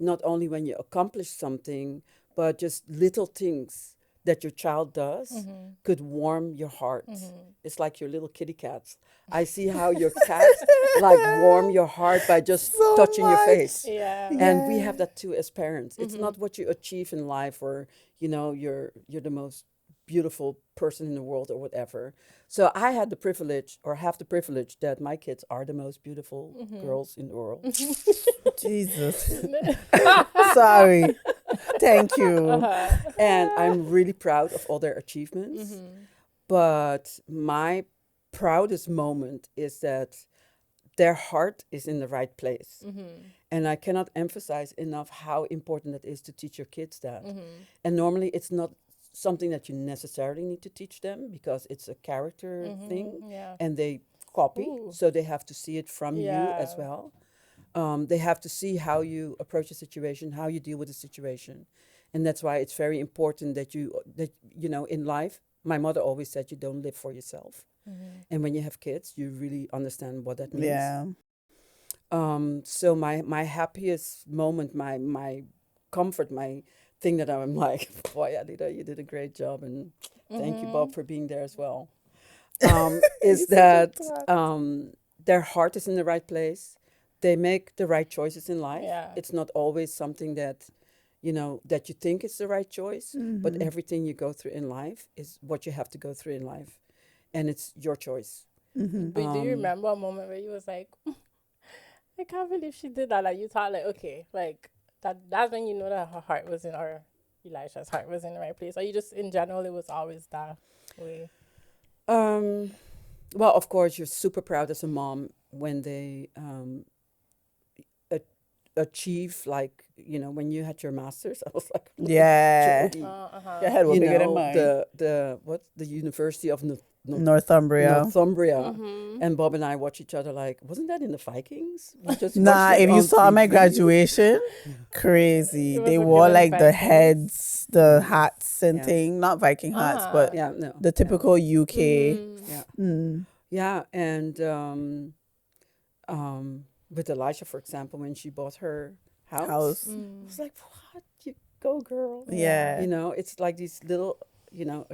Not only when you accomplish something, but just little things that your child does could warm your heart. It's like your little kitty cats. I see how your cats like warm your heart by just So touching your much. face. Yeah. And we have that too as parents. It's not what you achieve in life, or you're the most beautiful person in the world or whatever. So I had the privilege, or have the privilege, that my kids are the most beautiful girls in the world. Jesus. Sorry. Thank you. And I'm really proud of all their achievements. But my proudest moment is that their heart is in the right place. And I cannot emphasize enough how important it is to teach your kids that. And normally it's not something that you necessarily need to teach them, because it's a character thing, and they copy. So they have to see it from you as well. They have to see how you approach a situation, how you deal with a situation. And that's why it's very important that you know, in life, my mother always said, you don't live for yourself. And when you have kids, you really understand what that means. Yeah. So my happiest moment, my comfort, my thing that I'm like, boy, Alida, you did a great job, and thank you, Bob, for being there as well. Is that their heart is in the right place. They make the right choices in life. Yeah. It's not always something that, you know, that you think is the right choice, but everything you go through in life is what you have to go through in life, and it's your choice. But do you remember a moment where you was like, I can't believe she did that? Like, you thought, like, okay, like, that's when you know that her heart was in, or Elisha's heart was in the right place? Or you just, in general, it was always that way? Well, of course, you're super proud as a mom when they achieve, like, you know, when you had your master's, I was like, Yeah. Jody, Your head was you bigger than know, mine. the University of Northumbria. Northumbria. And Bob and I watch each other like, wasn't that in the Vikings? We just Nah, watched it if you on saw my TV. graduation, crazy. It was They a wore good like the Vikings. heads, the hats and Yeah. thing. Not Viking hats, but Yeah, no. the typical UK. Yeah. Mm. Yeah, and with Elisha, for example, when she bought her house. I was like, what? You go, girl. Yeah. You know, it's like these little, you know,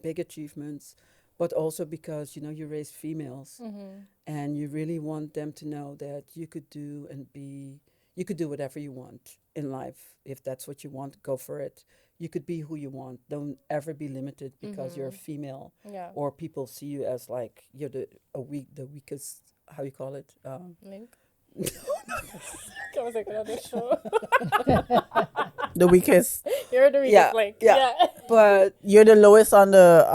big achievements, but also because, you know, you raise females and you really want them to know that you could do whatever you want in life. If that's what you want, go for it. You could be who you want. Don't ever be limited because you're a female, or people see you as like you're the weakest. How you call it? Link? I was like, another show. The weakest. You're the weakest link. Yeah. But You're the lowest on the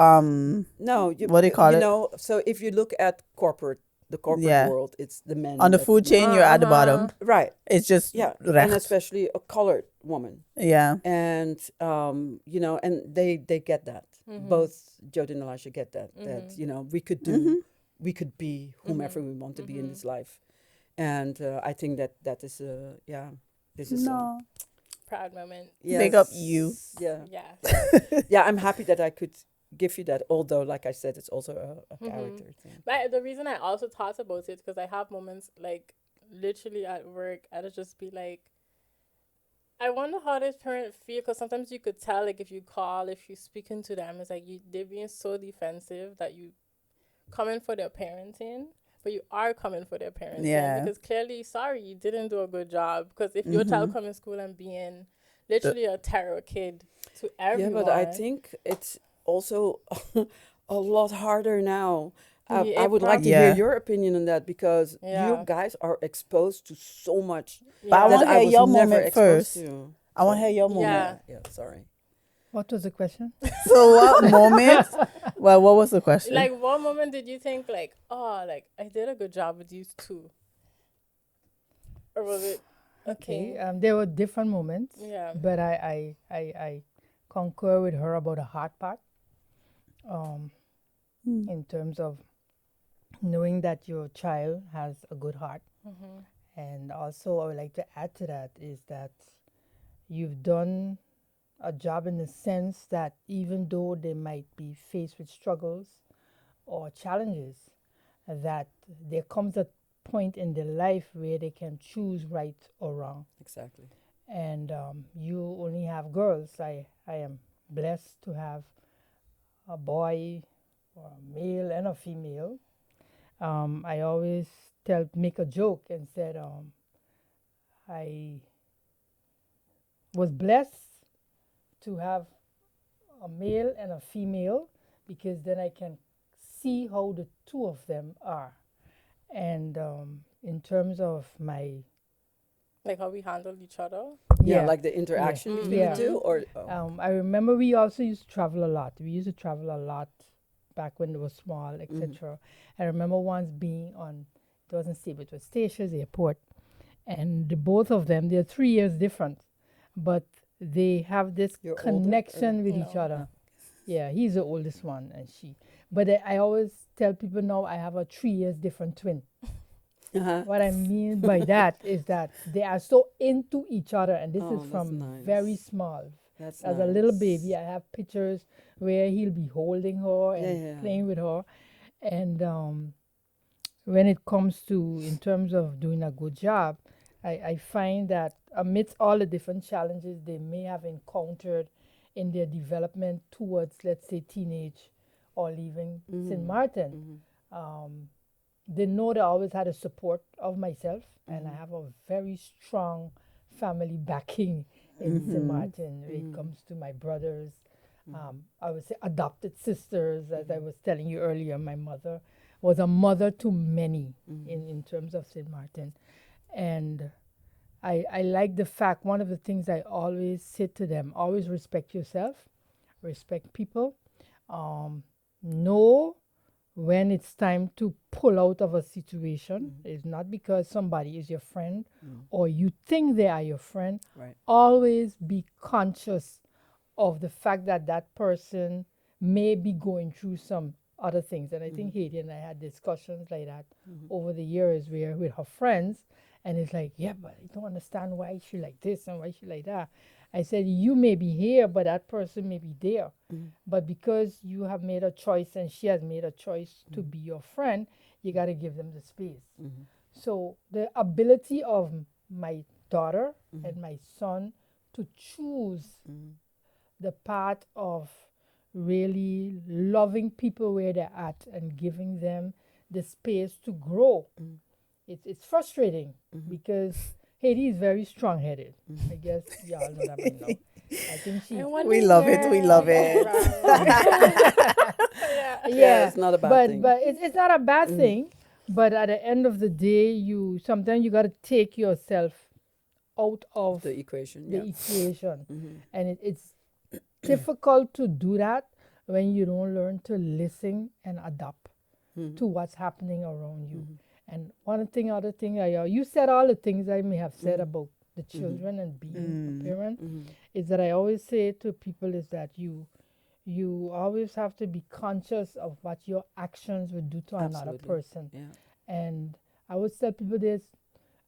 no, what do you call you it? know, so if you look at the corporate world, it's the men On the that- food chain, you're at the bottom. right? It's just Yeah, recht. and especially a colored woman, Yeah. and you know, and they get that. Both Jody and Elisha get that. That, you know, we could we could be whomever we want to be in this life, and I think that is this is No. Proud moment. Big up you. Yeah. Yeah. Yeah, I'm happy that I could give you that. Although, like I said, it's also a character thing. But the reason I also thought about it, because I have moments like literally at work, I'd just be like, I wonder how this parent feel, because sometimes you could tell, like, if you call, if you're speaking to them, it's like they're being so defensive that you coming for their parenting, but you are coming for their parenting. Yeah. Because clearly, sorry, you didn't do a good job. Because if your child come in school and being literally a terror kid to everyone. Yeah, but I think it's also a lot harder now. Yeah, I would like to hear your opinion on that, because you guys are exposed to so much But I that want to I hear was your never moment exposed first. to. I want to hear your moment. Yeah. Yeah, sorry. What was the question? So what moment? Well, what was the question? Like, what moment did you think, like, oh, like, I did a good job with these two? Or was it Okay, there were different moments. Yeah. But I concur with her about the heart part. In terms of knowing that your child has a good heart. And also, I would like to add to that is that you've done a job in the sense that even though they might be faced with struggles or challenges, that there comes a point in their life where they can choose right or wrong. Exactly. And you only have girls. I am blessed to have a boy, or a male and a female. I always make a joke and said I was blessed to have a male and a female, because then I can see how the two of them are. And in terms of my Like how we handle each other. Yeah, like the interaction between Yeah. the two, or I remember we also used to travel a lot. We used to travel a lot back when they were small, etc. I remember once being on, it wasn't Stable, it was Stations Airport, and the both of them, they're 3 years different, but they have this You're older, connection or- with each other. Yeah, he's the oldest one, and she. But I always tell people now I have a 3 years different twin. What I mean by that is that they are so into each other, and this Oh, is that's from nice. very small. That's As a little nice. baby, I have pictures where he'll be holding her and Yeah. playing with her. And when it comes to, in terms of doing a good job, I find that amidst all the different challenges they may have encountered in their development towards, let's say, teenage or leaving St. Martin, they know that I always had a support of myself, and I have a very strong family backing in St. Martin when it comes to my brothers. I would say adopted sisters, as I was telling you earlier. My mother was a mother to many in terms of St. Martin. And I like the fact, one of the things I always say to them, always respect yourself, respect people, know when it's time to pull out of a situation. It's not because somebody is your friend or you think they are your friend. Right. Always be conscious of the fact that that person may be going through some other things. And I think Hadie and I had discussions like that over the years where with her friends, and it's like, yeah, but I don't understand why she like this and why she like that. I said, you may be here, but that person may be there. But because you have made a choice and she has made a choice to be your friend, you got to give them the space. So the ability of my daughter and my son to choose the path of really loving people where they're at and giving them the space to grow. It's frustrating because Hadie is very strong-headed. I guess y'all know that by now. I think she. We love it. We love it. Yeah, it's not a bad thing. But it's not a bad thing. But at the end of the day, sometimes you got to take yourself out of The equation. the Yeah. equation, and it's difficult to do that when you don't learn to listen and adapt to what's happening around you. And other thing, you said all the things I may have said about the children and being a parent, is that I always say to people is that you always have to be conscious of what your actions would do to another Absolutely. person. Yeah. And I always tell people this,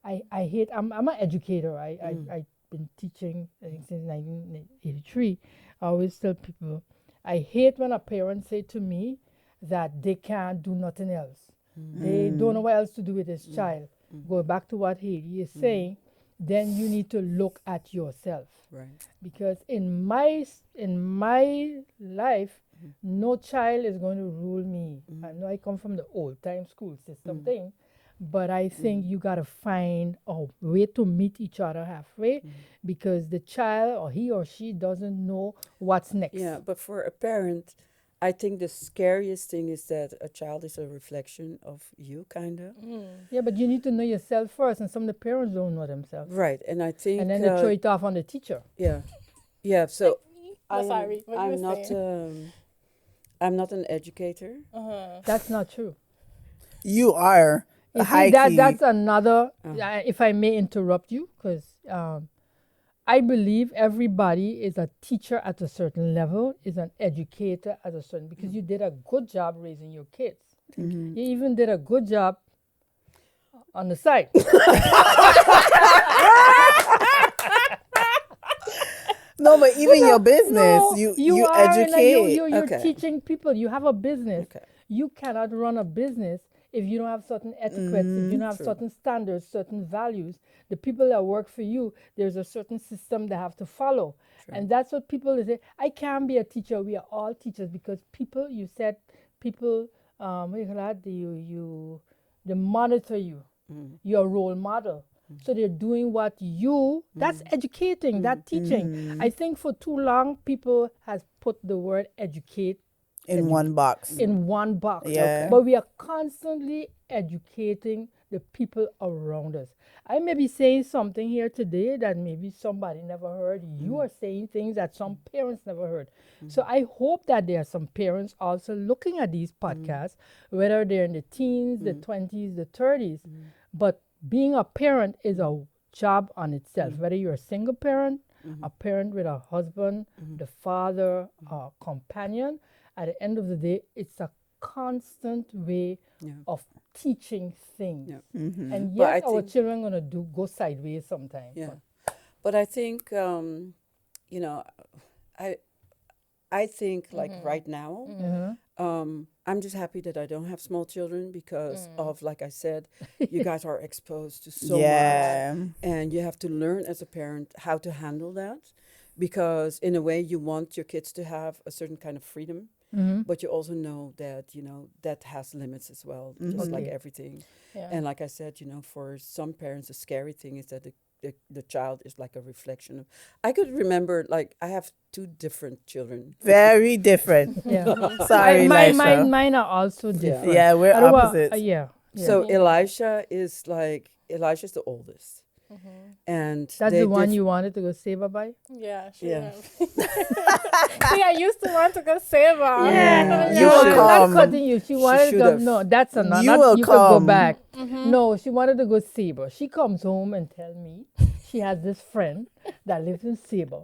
I hate, I'm an educator. I've been teaching, I think, since 1983. I always tell people, I hate when a parent say to me that they can't do nothing else. They don't know what else to do with this child. Go back to what Hadie is saying, then you need to look at yourself. Right. Because in my life, no child is going to rule me. I know I come from the old time school system thing, but I think you got to find a way to meet each other halfway, because the child or he or she doesn't know what's next. Yeah, but for a parent, I think the scariest thing is that a child is a reflection of you, kind of. Yeah, but you need to know yourself first, and some of the parents don't know themselves. Right, and I think... And then they throw it off on the teacher. Yeah, so sorry, what you were saying? I'm not an educator. That's not true. You are. You High see, key. that's another, if I may interrupt you, because I believe everybody is a teacher at a certain level, is an educator at a certain, because you did a good job raising your kids. You even did a good job on the side. No, but even your business, you are educate. You're Okay. teaching people. You have a business. Okay. You cannot run a business if you don't have certain etiquettes, if you don't have True. certain standards, certain values. The people that work for you, there's a certain system they have to follow. And that's what people say. I can't be a teacher. We are all teachers, because people, you said, people, what do you call that? They monitor you. You're a role model. So they're doing what that's educating, that teaching. I think for too long, people has put the word educate In one box. in one box. Yeah. But we are constantly educating the people around us. I may be saying something here today that maybe somebody never heard. You are saying things that some parents never heard. So I hope that there are some parents also looking at these podcasts, whether they're in the teens, the 20s, the 30s. But being a parent is a job on itself, whether you're a single parent, a parent with a husband, the father, a companion. At the end of the day, it's a constant way of teaching things. And But I yes, our think- children are going to go sideways sometimes. Yeah. But I think, I think like right now, I'm just happy that I don't have small children because of, like I said, you guys are exposed to so much. And you have to learn as a parent how to handle that, because in a way you want your kids to have a certain kind of freedom. But you also know that, that has limits as well, just like everything. Yeah. And like I said, for some parents, the scary thing is that the child is like a reflection of. I could remember, like, I have 2 different children. Very different. Yeah. Sorry, Elisha. Mine are also different. Yeah, we're I don't wa- opposites. yeah. So Elisha's the oldest. And That's they the one did- you wanted to go save her by? Yeah, sure. Yeah. See, I used to want to go save her. Yeah. No, You will I'm come. not cutting you. She wanted to should go. have. No, that's enough. You will You could go come. back. No, she wanted to go Sabre. She comes home and tell me she has this friend that lives in Sabre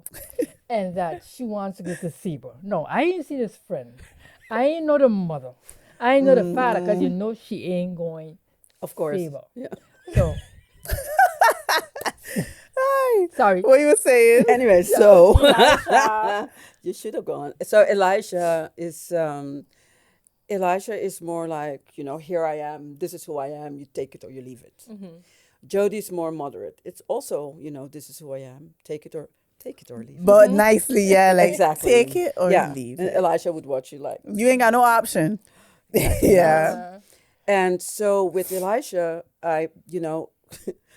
and that she wants to go to Sabre. No, I ain't see this friend. I ain't know the mother. I ain't know the father, because she ain't going Of course. Sabre. Yeah. So, sorry. What you were saying? Anyway, so you should have gone. So Elisha is more like, here I am. This is who I am. You take it or you leave it. Jody's more moderate. It's also, this is who I am. Take it or leave it. But nicely, yeah, like Exactly. take it or Yeah. leave And it. Elisha would watch you like. You ain't got no option. Yeah. And so with Elisha,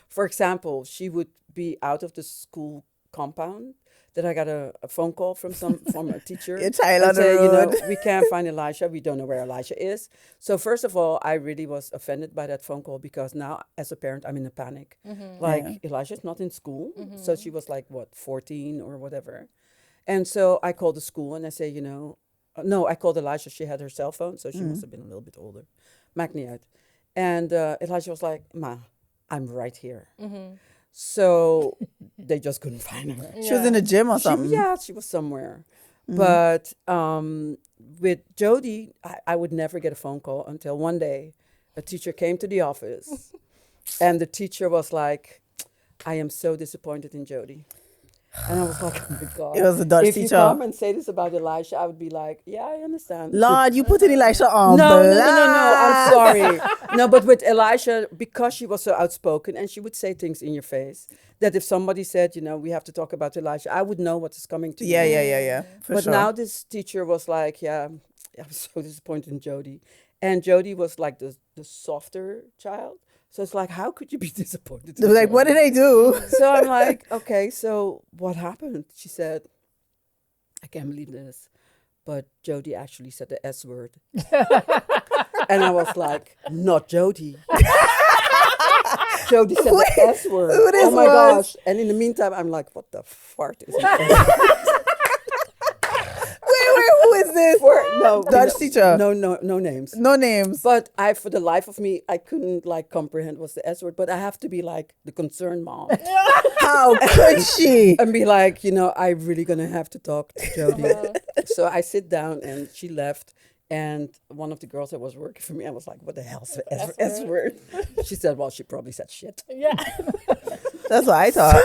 for example, she would be out of the school compound. Then I got a phone call from a teacher. Your child and on the say, road. we can't find Elisha. We don't know where Elisha is. So first of all, I really was offended by that phone call, because now as a parent, I'm in a panic. Like, Elisha's not in school. So she was like, 14 or whatever. And so I called the school and I say, no, I called Elisha. She had her cell phone, so she must have been a little bit older. Maakt niet uit. And Elisha was like, Ma, I'm right here. So they just couldn't find her. She was in the gym or something. She was somewhere. But with Jody, I would never get a phone call until one day a teacher came to the office and the teacher was like, I am so disappointed in Jody. And I was like, oh my God. It was a Dutch if teacher. you come and say this about Elisha, I would be like, yeah, I understand. Lord, you put Elisha on No, blast. I'm sorry. No, but with Elisha, because she was so outspoken and she would say things in your face, that if somebody said, we have to talk about Elisha, I would know what is coming to Yeah, you. yeah. For But sure. now this teacher was like, I was so disappointed in Jody. And Jody was like the softer child. So it's like, how could you be disappointed? They were like, what did I do? So I'm like, okay, so what happened? She said, I can't believe this, but Jody actually said the S word. And I was like, not Jody. Jody said the S word. who this Oh my was? gosh. And in the meantime, I'm like, what the fart is it? Wait, who is this? No, Dutch teacher. No names. No names. But for the life of me, I couldn't comprehend what's the S word. But I have to be like the concerned mom How could she? and be like, I'm really gonna have to talk to Jody. So I sit down and she left. And one of the girls that was working for me, I was like, what the hell's the S word? She said, well, she probably said shit. Yeah. That's what I thought.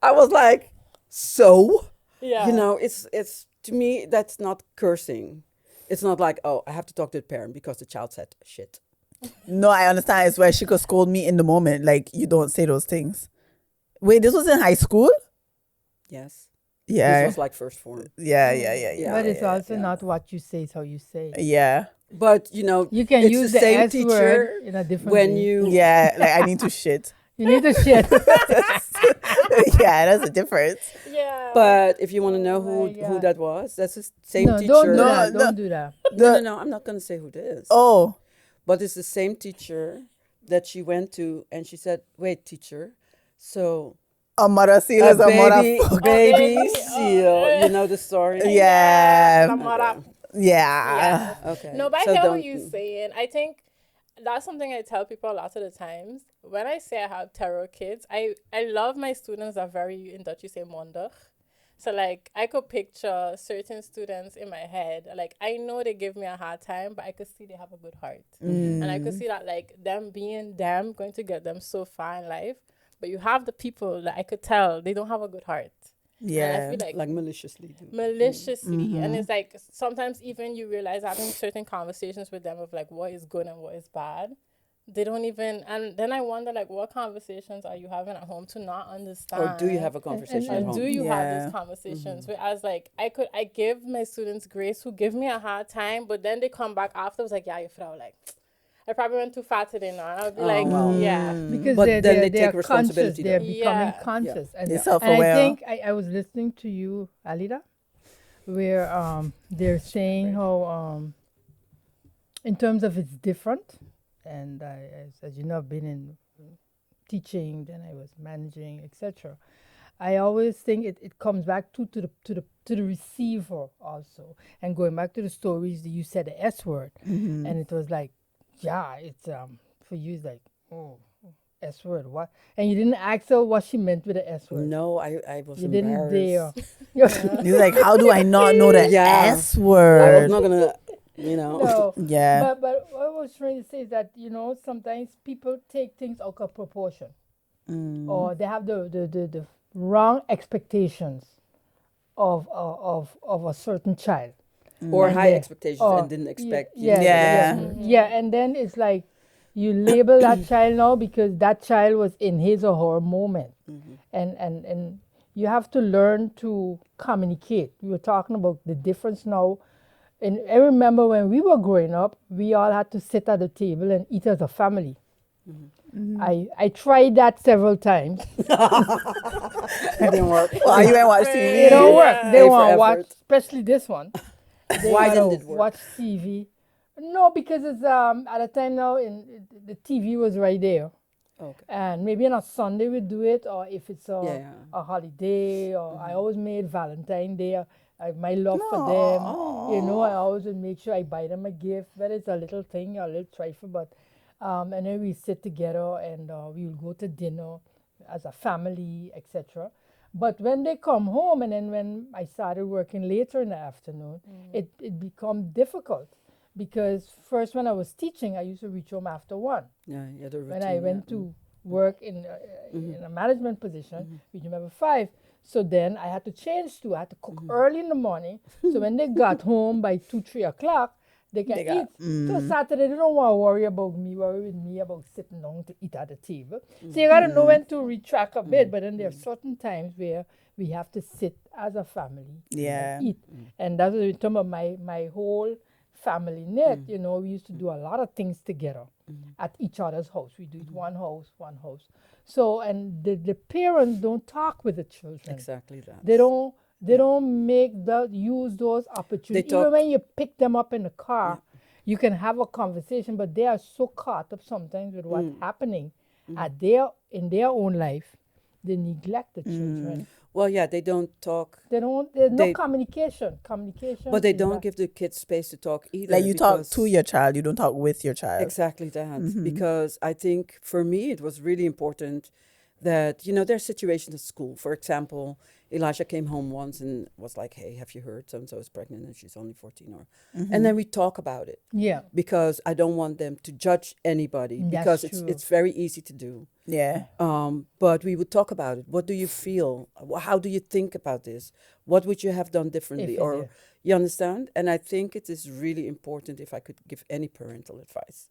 I was like, so? Yeah. It's to me, that's not cursing. It's not like, oh, I have to talk to the parent because the child said shit. No, I understand. It's where she could scold me in the moment. Like, you don't say those things. Wait, this was in high school? Yes. Yeah. This was like first form. Yeah. But it's also not what you say, it's how you say. Yeah. But, You can it's use the the same S teacher word in a different when way. you... Yeah, like I need to shit. You need to share. Yeah, that's a difference. Yeah. But if you want to know my who God. that was, that's the same No, teacher. don't do No, that. no. Don't do that. No, I'm not going to say who it is. Oh, But it's the same teacher that she went to, and she said, "Wait, teacher, so a mother seal a is a mother. baby seal. You know the story." Yeah. Namara. Yeah. Okay. No, but I So hear what don't- you're saying. I think that's something I tell people a lot of the times. When I say I have terror kids, I love my students are very, in Dutch you say mondig. So like I could picture certain students in my head. Like I know they give me a hard time, but I could see they have a good heart. And I could see that like them being them going to get them so far in life. But you have the people that I could tell they don't have a good heart. And I Yeah. feel like maliciously do. maliciously, and it's like sometimes even you realize having certain conversations with them of like what is good and what is bad, they don't even, and then I wonder like what conversations are you having at home to not understand, Or do you have a conversation or at home? do you have Yeah. these conversations? Whereas like I give my students grace who give me a hard time, but then they come back afterwards like, yeah, you feel like I probably went too far today now, and I'll be like, wow. yeah. Because But they're, then they they're take responsibility, conscious. They're though. becoming Yeah. conscious. And, They're and self-aware. I think I was listening to you, Alida, where they're saying how in terms of it's different. And as you know, I've been in teaching, then I was managing, etc. I always think it comes back to the receiver also. And going back to the stories that you said the S word, and it was like, yeah, it's for you it's like, oh, S word, what? And you didn't ask her what she meant with the S word. No, I was You didn't embarrassed. dare. You're like, how do I not know the Yeah. S I was word? not gonna, you know. No. Yeah. But what I was trying to say is that, you know, sometimes people take things out of proportion. Or they have the wrong expectations of a certain child. Or And high they- expectations or- and didn't expect. you Yeah, to yeah, say Yeah. that. yeah, and then it's like you label that child now because that child was in his or her moment. And you have to learn to communicate. We were talking about the difference now. And I remember when we were growing up, we all had to sit at the table and eat as a family. I tried that several times. It didn't work. Well, you ain't watch They TV. don't work. They Pay for want to watch, effort. especially this one. They Why wanna didn't it work? watch TV. No, because it's at the time now the TV was right there. Okay. And maybe on a Sunday we do it, or if it's a, Yeah. a holiday, or I always made Valentine's Day. My love for them, you know, I always would make sure I buy them a gift, whether it's a little thing or a little trifle, but and then we sit together and we will go to dinner as a family, etc. But when they come home, and then when I started working later in the afternoon, it become difficult because first when I was teaching, I used to reach home after 1. Yeah, yeah, the When I routine, went yeah. to work in a management position, reaching level 5, so then I had to change too. I had to cook early in the morning. So when they got home by 2, 3 o'clock, they can eat. So Saturday, they don't want to worry with me about sitting down to eat at the table. So you got to know when to retract a bit. But then there are certain times where we have to sit as a family Yeah. and eat. And that's what in terms of my whole family net, you know, we used to do a lot of things together at each other's house. We do it one house. So, and the parents don't talk with the children. Exactly that. They don't use those opportunities. Even talk- when you pick them up in the car, you can have a conversation, but they are so caught up sometimes with what's happening in their own life, they neglect the children. Well, yeah, they don't talk, There's no They- communication. but they is don't not- give the kids space to talk either. Like you talk because- to your child, you don't talk with your child. Exactly that. Because I think for me, it was really important that, you know, there are situations at school. For example, Elijah came home once and was like, hey, have you heard so-and-so is pregnant and she's only 14 or... And then we talk about it Yeah. because I don't want them to judge anybody That's because true. it's very easy to do. Yeah. But we would talk about it. What do you feel? How do you think about this? What would you have done differently? If it is. You understand? And I think it is really important, if I could give any parental advice,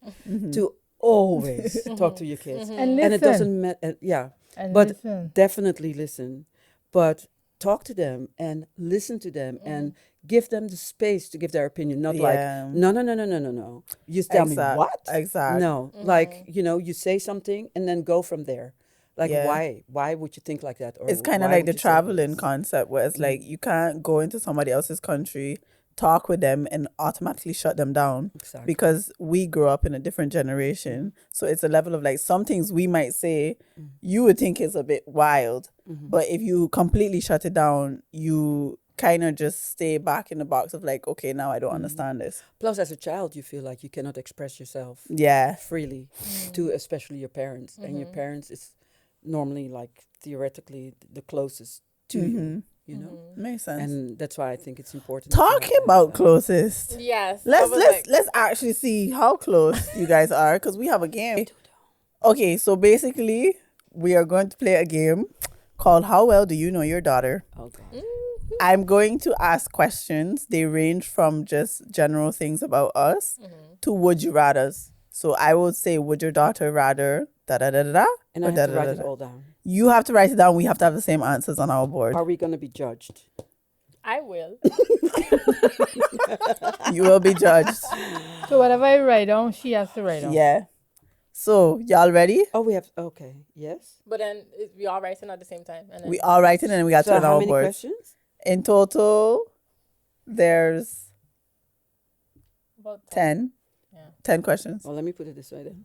to always talk to your kids. And listen. And it doesn't matter. Yeah. And But listen. definitely listen. But talk to them and listen to them and give them the space to give their opinion. Not Yeah. like, no. You tell me what? Exact. No, like, you know, you say something and then go from there. Like, Yeah. why would you think like that? Or It's kind of why like would the you say traveling this? concept where it's like you can't go into somebody else's country, talk with them, and automatically shut them down Exactly. because we grew up in a different generation. So it's a level of like some things we might say you would think is a bit wild, but if you completely shut it down, you kind of just stay back in the box of like, okay, now I don't understand this. Plus, as a child, you feel like you cannot express yourself Yeah. freely to especially your parents. And your parents is normally like theoretically the closest to you, you know? Makes sense. And that's why I think it's important. that you have Talking to have about that. closest. Yes. Let's actually see how close you guys are because we have a game. Okay, so basically we are going to play a game called How Well Do You Know Your Daughter? Oh, God. I'm going to ask questions. They range from just general things about us to would you rathers. So I would say, would your daughter rather da da da da da? And or I have da, to da, write da, it da? all down. You have to write it down. We have to have the same answers on our board. Are we going to be judged? I will. You will be judged. So whatever I write down, she has to write down. Yeah. So y'all ready? Oh, we have, okay, yes. But then we all writing at the same time. And then We all write it and we got to So on how our many board. questions? In total, there's about 10. Yeah. 10 questions. Well, let me put it this way then.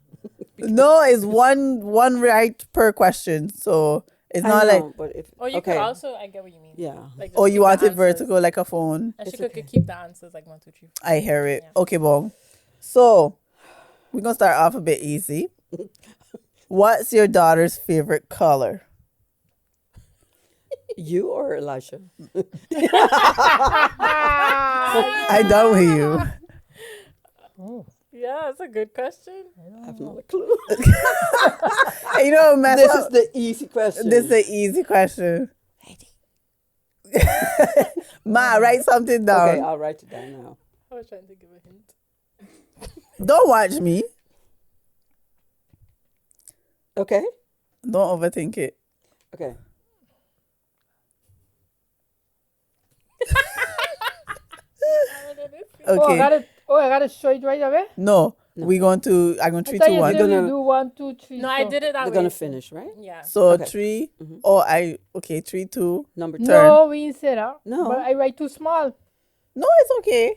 No, it's one right per question. So it's I not know, like, but if, Or you okay. could also, I get what you mean. Yeah. Like, oh, just you keep want the it answers. vertical like a phone. And It's she could okay. keep the answers like 1, 2, 3. I hear it. Yeah. Okay, bon. So we're going to start off a bit easy. What's your daughter's favorite color? You or Elisha? I done with you. Yeah, that's a good question. I have not a clue. And you know, mess This up. is the easy question. This is an easy question. Ma, write something down. Okay, I'll write it down now. I was trying to give a hint. Don't watch me. Okay? Don't overthink it. Okay. Okay. I gotta show it right away. No, I'm going to I 3, thought 2, you 1. said Gonna- we do 1, 2, 3. No, I did it that We're way. going to finish, right? Yeah. So Okay. 3. Mhm. Oh, 3, 2. Number 2. Turn. No, we didn't say that. No. But I write too small. No, it's okay.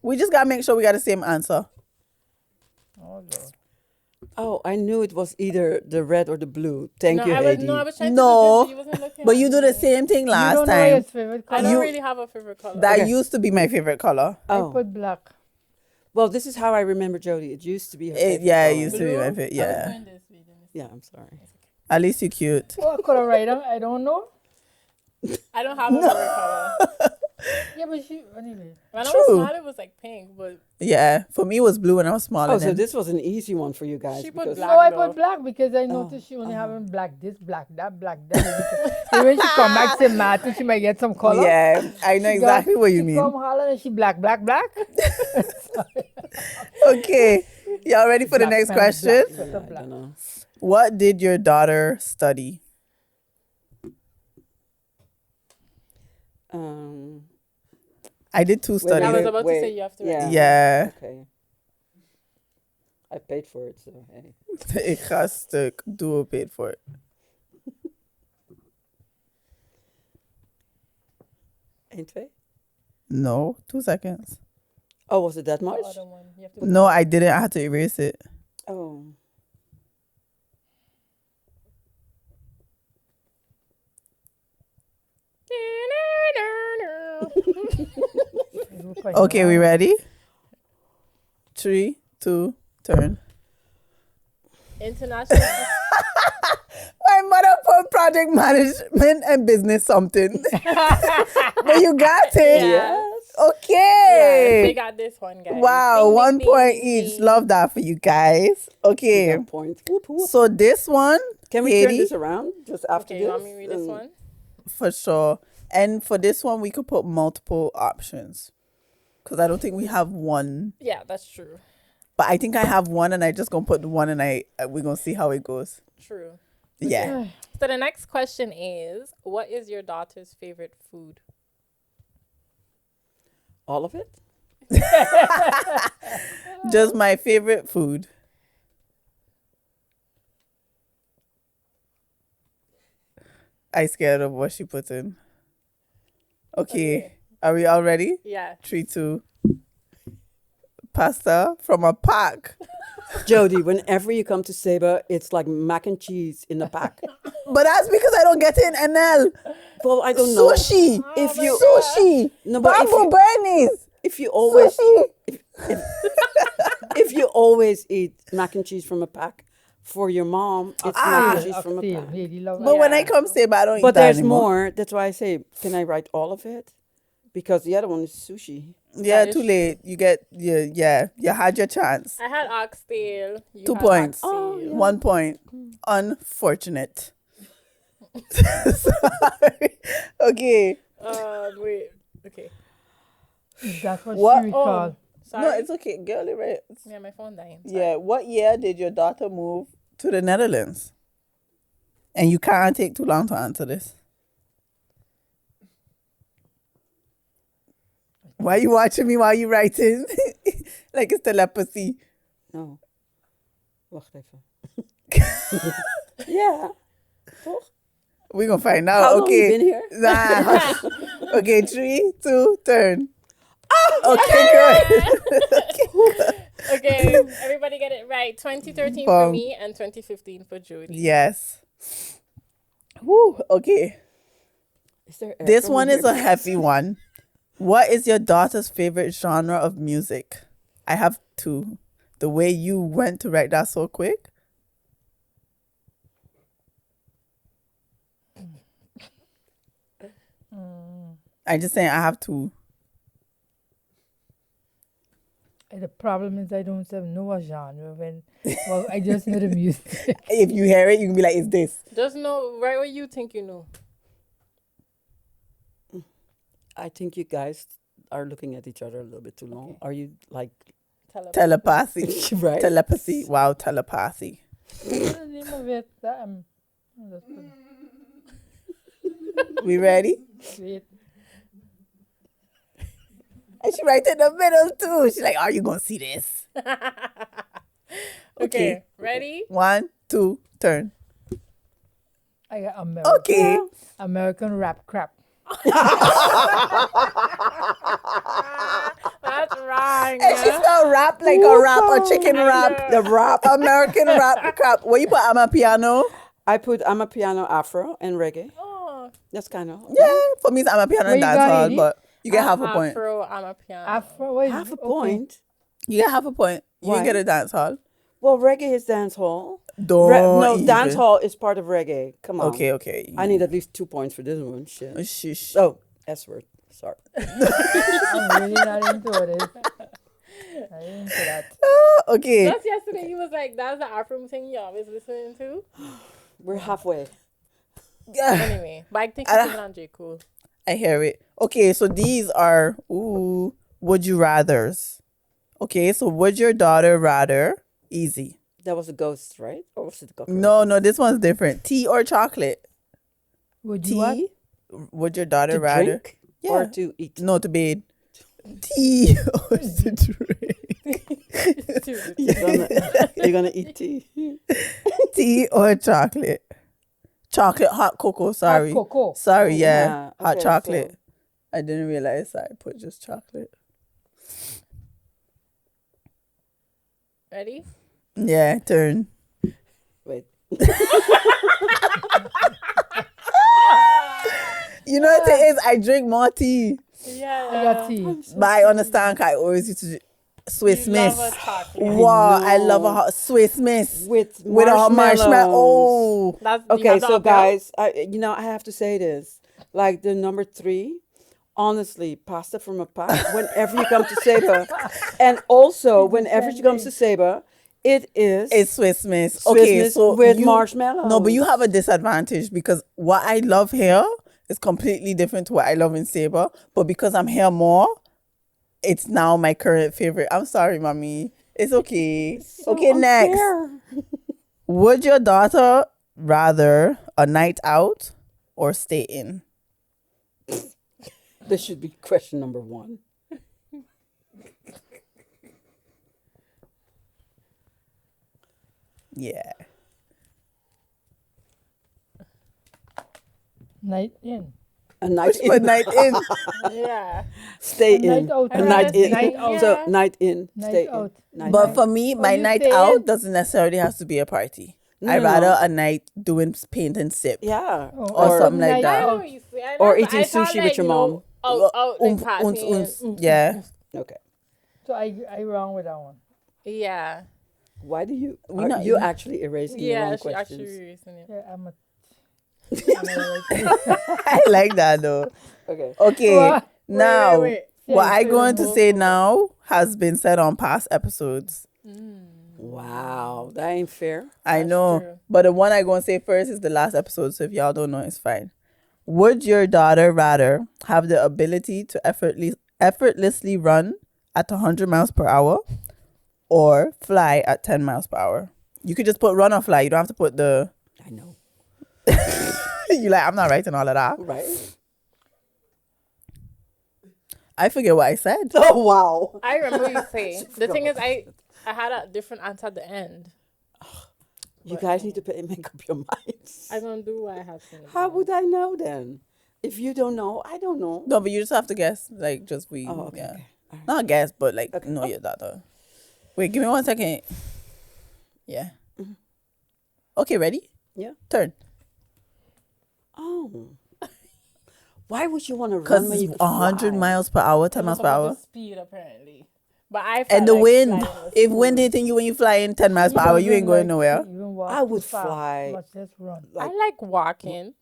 We just got to make sure we got the same answer. Oh, Lord. Oh, I knew it was either the red or the blue. Thank you, I Heidi. was trying No, to do this, but you wasn't looking But at you do me. the same thing You last don't know time. his favorite I color. don't You- really have a favorite color. That Okay. used to be my favorite color. I Oh, put black. well, this is how I remember Jody. It used to be her It favorite yeah, it color. used to be my favorite. I was Yeah. doing this, we didn't- Yeah, I'm sorry. At least you cute. What color write down? I don't know. I don't have a favorite color. Yeah, but she anyway. When I was True. small, it was like pink, but Yeah. For me, it was blue when I was smaller. Oh, so then. this was an easy one for you guys. She put because- black. No, I though. put black because I noticed she only having black this, black that, black that. And when she come back to Martin, she might get some color. Yeah, I know She exactly what you she mean. Come Holland and she black. Okay. Y'all ready for the Black next man, question? black. Yeah, I don't know. What did your daughter study? I did 2 wait, studies. I was wait, about to wait. say you have to. Yeah. Yeah. Okay. I paid for it, so hey. Ik ga stuk. Duo paid for it. Ain't twee? No, 2 seconds. Oh, was it that The much? other one. You have to No, I didn't. I had to erase it. Oh. Okay, we ready? 3, 2, turn. International. My mother put project management and business something. But you got it. Yes. Okay. Yes, they got this one, guys. Wow, Ding, 1 ding, point ding, each. ding. Love that for you guys. Okay. Yeah, point. Whoop, whoop. So this one, Can we turn Haiti, this around just after Okay, this? you want me to read this And- one? for sure. And for this one, we could put multiple options. Because I don't think we have one. Yeah, that's true. But I think I have one and I just going to put the one and we're going to see how it goes. True. Yeah. So the next question is, what is your daughter's favorite food? All of it? Just my favorite food. I scared of what she put in. Okay. Are we all ready? Yeah. 3, 2. Pasta from a pack. Jody, whenever you come to Saba, it's like mac and cheese in a pack. But that's because I don't get it in NL. Well, I don't know. Sushi. If you Sushi. No, but Bamboo Bernies. if you always Sushi. if you always eat mac and cheese from a pack, for your mom, it's mac and cheese from a Oxtail. pack. Lady love But it. when I come Saba, I don't eat But that there's anymore. more. That's why I say, can I write all of it? Because the other one is sushi. Yeah, That too is late. You get you had your chance. I had oxtail. You 2 had points. oxtail. Oh, yeah. 1 point. Unfortunate. Sorry. Okay. Wait. Okay. That's what, What? she recalled. Sorry. No, it's okay. Girl, right? Yeah, my phone dying. Yeah. What year did your daughter move to the Netherlands? And you can't take too long to answer this. Why you watching me while you writing? Like it's telepathy. No. Wacht even. Yeah. Toch? We're gonna find out. How long okay. you been here? Nah. Okay, 3, 2, turn. Okay, good. Okay, everybody get it right. 2013 for Boom. me and 2015 for Jody. Yes. Woo. Okay. Is there This air one coming is a here? heavy one. What is your daughter's favorite genre of music? I have 2. The way you went to write that so quick. I'm just saying I have 2. The problem is I don't have no genre when well, I just know the music. If you hear it, you can be like, it's this. Just know right what you think you know. I think you guys are looking at each other a little bit too long. Are you like Telepathy. right? Telepathy. Wow, telepathy. What's the name of it? I'll just put We ready? wait. And she right in the middle too. She's like, are you going to see this? Okay, ready? 1, 2, turn. I got American. Okay. American rap crap. That's wrong. And she spelled rap like a rap, a chicken wrap. The rap. American rap crap. What you put on my piano? I put I'm a piano afro and reggae. Oh, That's kind of Yeah, for me, I'm a piano What and you got, dancehall, Edie? but you get half a point. Afro, I'm a piano. Afro. What is half a okay. point. You get half a point. You Why? can get a dancehall. Well, reggae is dance hall. Don't No, even. dance hall is part of reggae. Come on. Okay. I need at least 2 points for this one. Shit. Shush. Oh, S word. Sorry. I'm really not into it. I ain't into that. Okay. Just yesterday, he was like, that's the Afro thing you always listening to. We're halfway. Anyway, but I think I- it's on J. Cool. I hear it. Okay, so these are would you rathers. Okay, so would your daughter rather easy? That was a ghost, right? Or was it a cockroach? No, this one's different. Tea or chocolate? Would you what? Tea. Would your daughter To rather? drink Yeah. or to eat? No, to bed. Tea or to drink? You're gonna eat tea. Tea or chocolate? Chocolate, hot cocoa. Sorry. Hot cocoa. Sorry, yeah. Yeah, Hot okay, chocolate. so- I didn't realize I put just chocolate. Ready? Yeah, turn. Wait. You know what it is? I drink more tea. Yeah. I got tea. But I understand 'cause I always used to Swiss You Miss. love a chocolate. Wow, I know. love a hot Swiss Miss With with a hot marshmallow. Oh, That's, you Okay, have the so uphill? guys, I have to say this. Like the number 3, honestly, pasta from a pack. Whenever you come to Saba, and also whenever she comes to Saba, it is it's Swiss Miss. Swiss Okay, Miss so with you, marshmallows. No, but you have a disadvantage because what I love here is completely different to what I love in Sabre. But because I'm here more, it's now my current favorite. I'm sorry, mommy. It's okay. So Okay, next. unfair. Would your daughter rather a night out or stay in? This should be question number 1. Yeah. Night in. A night But in. night in. Yeah. Stay A night in. out. A night in. Night out. So night in. Night Stay out. in. Night But out. for me, my you night stay out in? doesn't necessarily have to be a party. No, I'd no, rather no. a night doing paint and sip. Yeah. Or something like night that. I know out. what you say. I Or know, eating I thought, sushi like, with your you know, mom. Out, like Oomp, oomps, partying. oomps. Yeah. Okay. So I wrong with that one. Yeah. Why do you? We Are not you even- actually erasing your Yeah, own she actually questions? erasing it. Yeah, I'm a. I like that though. Okay. Okay. What? Now, Wait. what Yeah, I'm say going the to whole say thing. now has been said on past episodes. Wow, that ain't fair. I That's know. true. But the one I'm going to say first is the last episode. So if y'all don't know, it's fine. Would your daughter rather have the ability to effortlessly run at 100 miles per hour or fly at 10 miles per hour? You could just put run or fly. You don't have to put the... I know. You like, I'm not writing all of that. Right? I forget what I said. Oh wow. I remember what you say. The thing is, I had a different answer at the end. You guys need to make up your minds. I don't do what I have to. How would I know then? If you don't know, I don't know. No, but you just have to guess. Like, just we... Oh, okay. Yeah. Okay. All right. Not guess, but like, Okay. know your daughter. Wait, give me 1 second. Yeah. Okay, ready? Yeah. Turn. Oh. Why would you want to run Because when you it's could 100 fly? miles per hour, 10 miles per hour. Speed apparently, but I And the felt like wind. flying was If cool. wind hitting you when you fly in 10 miles per hour, you ain't going nowhere. I would fly. Much less run. I like walking.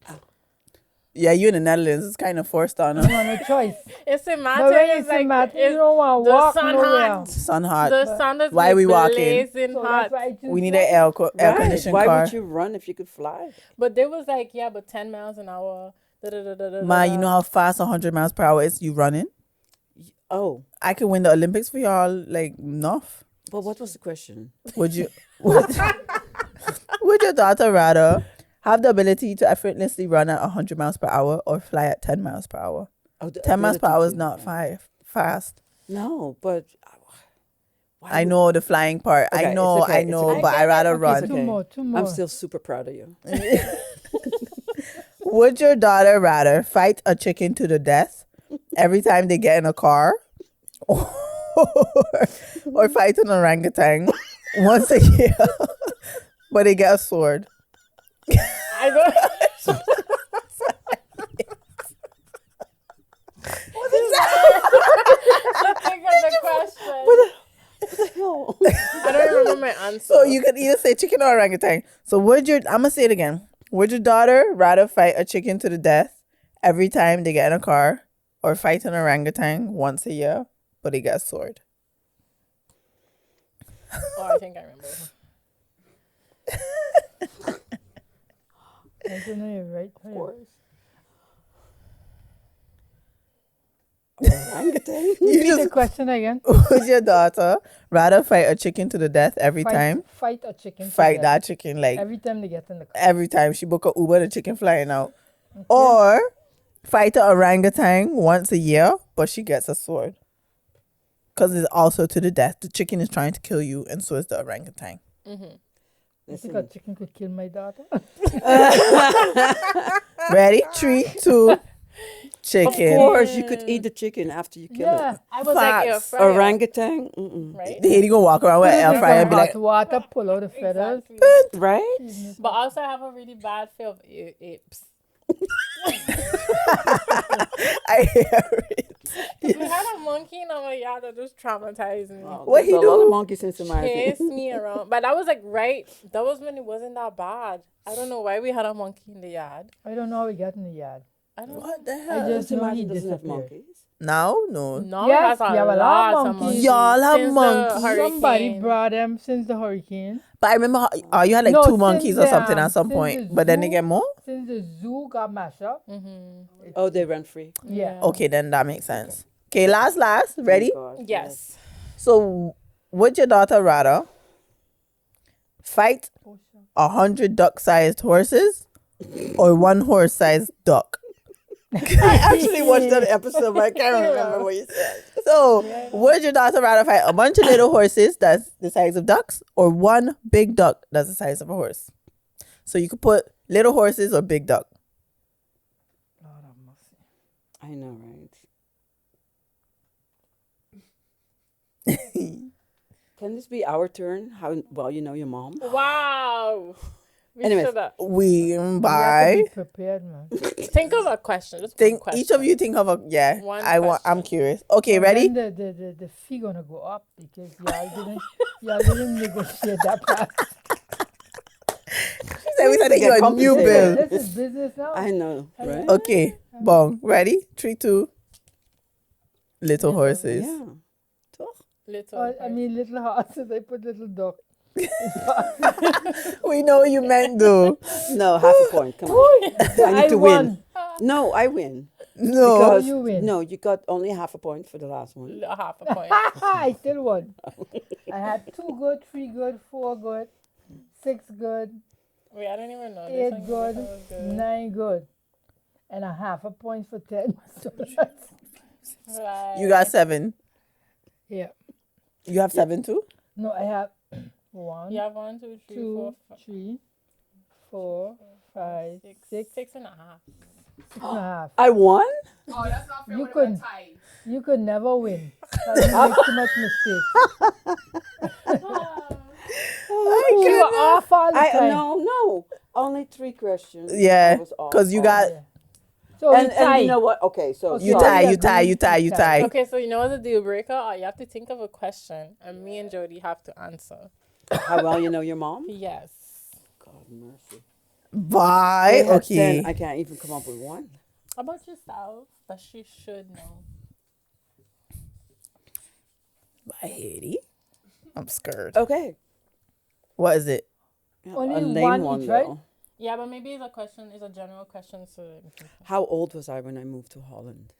Yeah, you in the Netherlands. It's kind of forced on You us. want a choice. It's in But Martin. when It's it's like in Martin, it's you don't want to the walk sun nowhere. hot. Sun hot. The sun is Why we walking? blazing So hot. that's why I choose We need fly. an air Right. conditioned Why car. would you run if you could fly? But they was like, yeah, but 10 miles an hour. Ma, you know how fast 100 miles per hour is? You running? Oh, I could win the Olympics for y'all, like, enough. but what was the question? Would you... would your daughter rather have the ability to effortlessly run at 100 miles per hour or fly at 10 miles per hour? Oh, the 10 miles per ability hour is to, not yeah. fast. No, but why I would- know the flying part. Okay, I it's know, okay, I it's know, okay. but I rather Okay, run. two more. I'm still super proud of you. Would your daughter rather fight a chicken to the death every time they get in a car or fight an orangutan once a year but they get a sword? I don't. Think of the question. No. I don't remember my answer. So you could either say chicken or orangutan. So I'm gonna say it again. Would your daughter rather fight a chicken to the death every time they get in a car or fight an orangutan once a year but they get a sword? Oh, I think I remember. I don't know, you're right. Of course. Orangutan. You Repeat the just, question again. would your daughter rather fight a chicken to the death every time? Fight a chicken. to Fight death. that chicken like Every time they get in the car. every time she book a Uber, the chicken flying out. Or fight an orangutan once a year, but she gets a sword. Because it's also to the death. The chicken is trying to kill you, and so is the orangutan. I think a chicken could kill my daughter. Ready? 3, 2, chicken. Of course, you could eat the chicken after you kill Yeah. it. I was like, air Facts. fryer, Orangutan, mm-mm. right? The lady gonna walk around with an air fryer and be like, hot water, pull out the feathers. Exactly. Right? But also, I have a really bad fear of apes. I hear it. We had a monkey in our yard that just traumatized me. Oh, What there's he a lot do? of monkeys in Somalia. Chased me around. But that was like that was when it wasn't that bad. I don't know why we had a monkey in the yard. I don't know how we got in the yard. I don't know. What the I hell? just know he Imagine doesn't have disappeared. monkeys. Now? No. No, Yes, we have we have a lot of monkeys. Y'all have Since the monkeys? Somebody hurricane. brought them since the hurricane. But I remember you had like No, 2 since monkeys or the, something at some since point. the But then they zoo- get more? Since the zoo got mashed up. Oh, they run free. Yeah. Okay, then that makes sense. Okay, last. Ready? Oh, God, Yes. So, would your daughter rather fight 100 duck-sized horses or 1 horse-sized duck? I actually watched that episode, but I can't remember what you said. So, would your daughter rather fight a bunch of little horses that's the size of ducks or 1 big duck that's the size of a horse? So, you could put little horses or big duck. I know, right? Can this be our turn? How well you know your mom? Wow. We Anyways, shoulda- We You have to bye. be prepared, man. think of a question. Just one Think question. each of you think of a One I'm question. curious. Okay, And ready? then the fee gonna go up because y'all didn't negotiate that price. So we need said to you get a new compensated. bill. This is business now. I know, right? Okay, bong. Ready? 3, 2. Little horses. Yeah. Little. Oh, I mean, little horses. I put little dog. We know what you meant though. No, half a point. Come on. I need to won. win. No, I win. No. Because you win. no, you got only half a point for the last one. Half a point. I still won. I had 2 good, 3 good, 4 good, 6 good, Wait, I don't even know. 8 This good, one was good. 9 good, and a half a point for 10. So that's- Right. You got 7. yeah. You have 7 too? No, I have 1, You have 1, 2, 3, 2, 4, 5, 3, 4, 5, 6, 6 6 and a half. and a half. I won? Oh, that's not fair. You What about couldn't. tie? You could never win. You make too much mistakes. You were off all the time. No. Only 3 questions. I Yeah, was off. because you got Yeah. So and we tie. you know what? Okay, so Okay. you So tie, we you tie, agree you tie, to you tie. tie. Okay, so you know what's a deal breaker? You have to think of a question, and me and Jody have to answer. how well you know your mom? Yes. God mercy. Bye. They had Okay. 10. I can't even come up with one. How about yourself? That she should know. Bye, Haiti. I'm scared. Okay. What is it? Only a lame one each, right? though. Yeah, but maybe it's a question. It's a general question. So How old was I when I moved to Holland?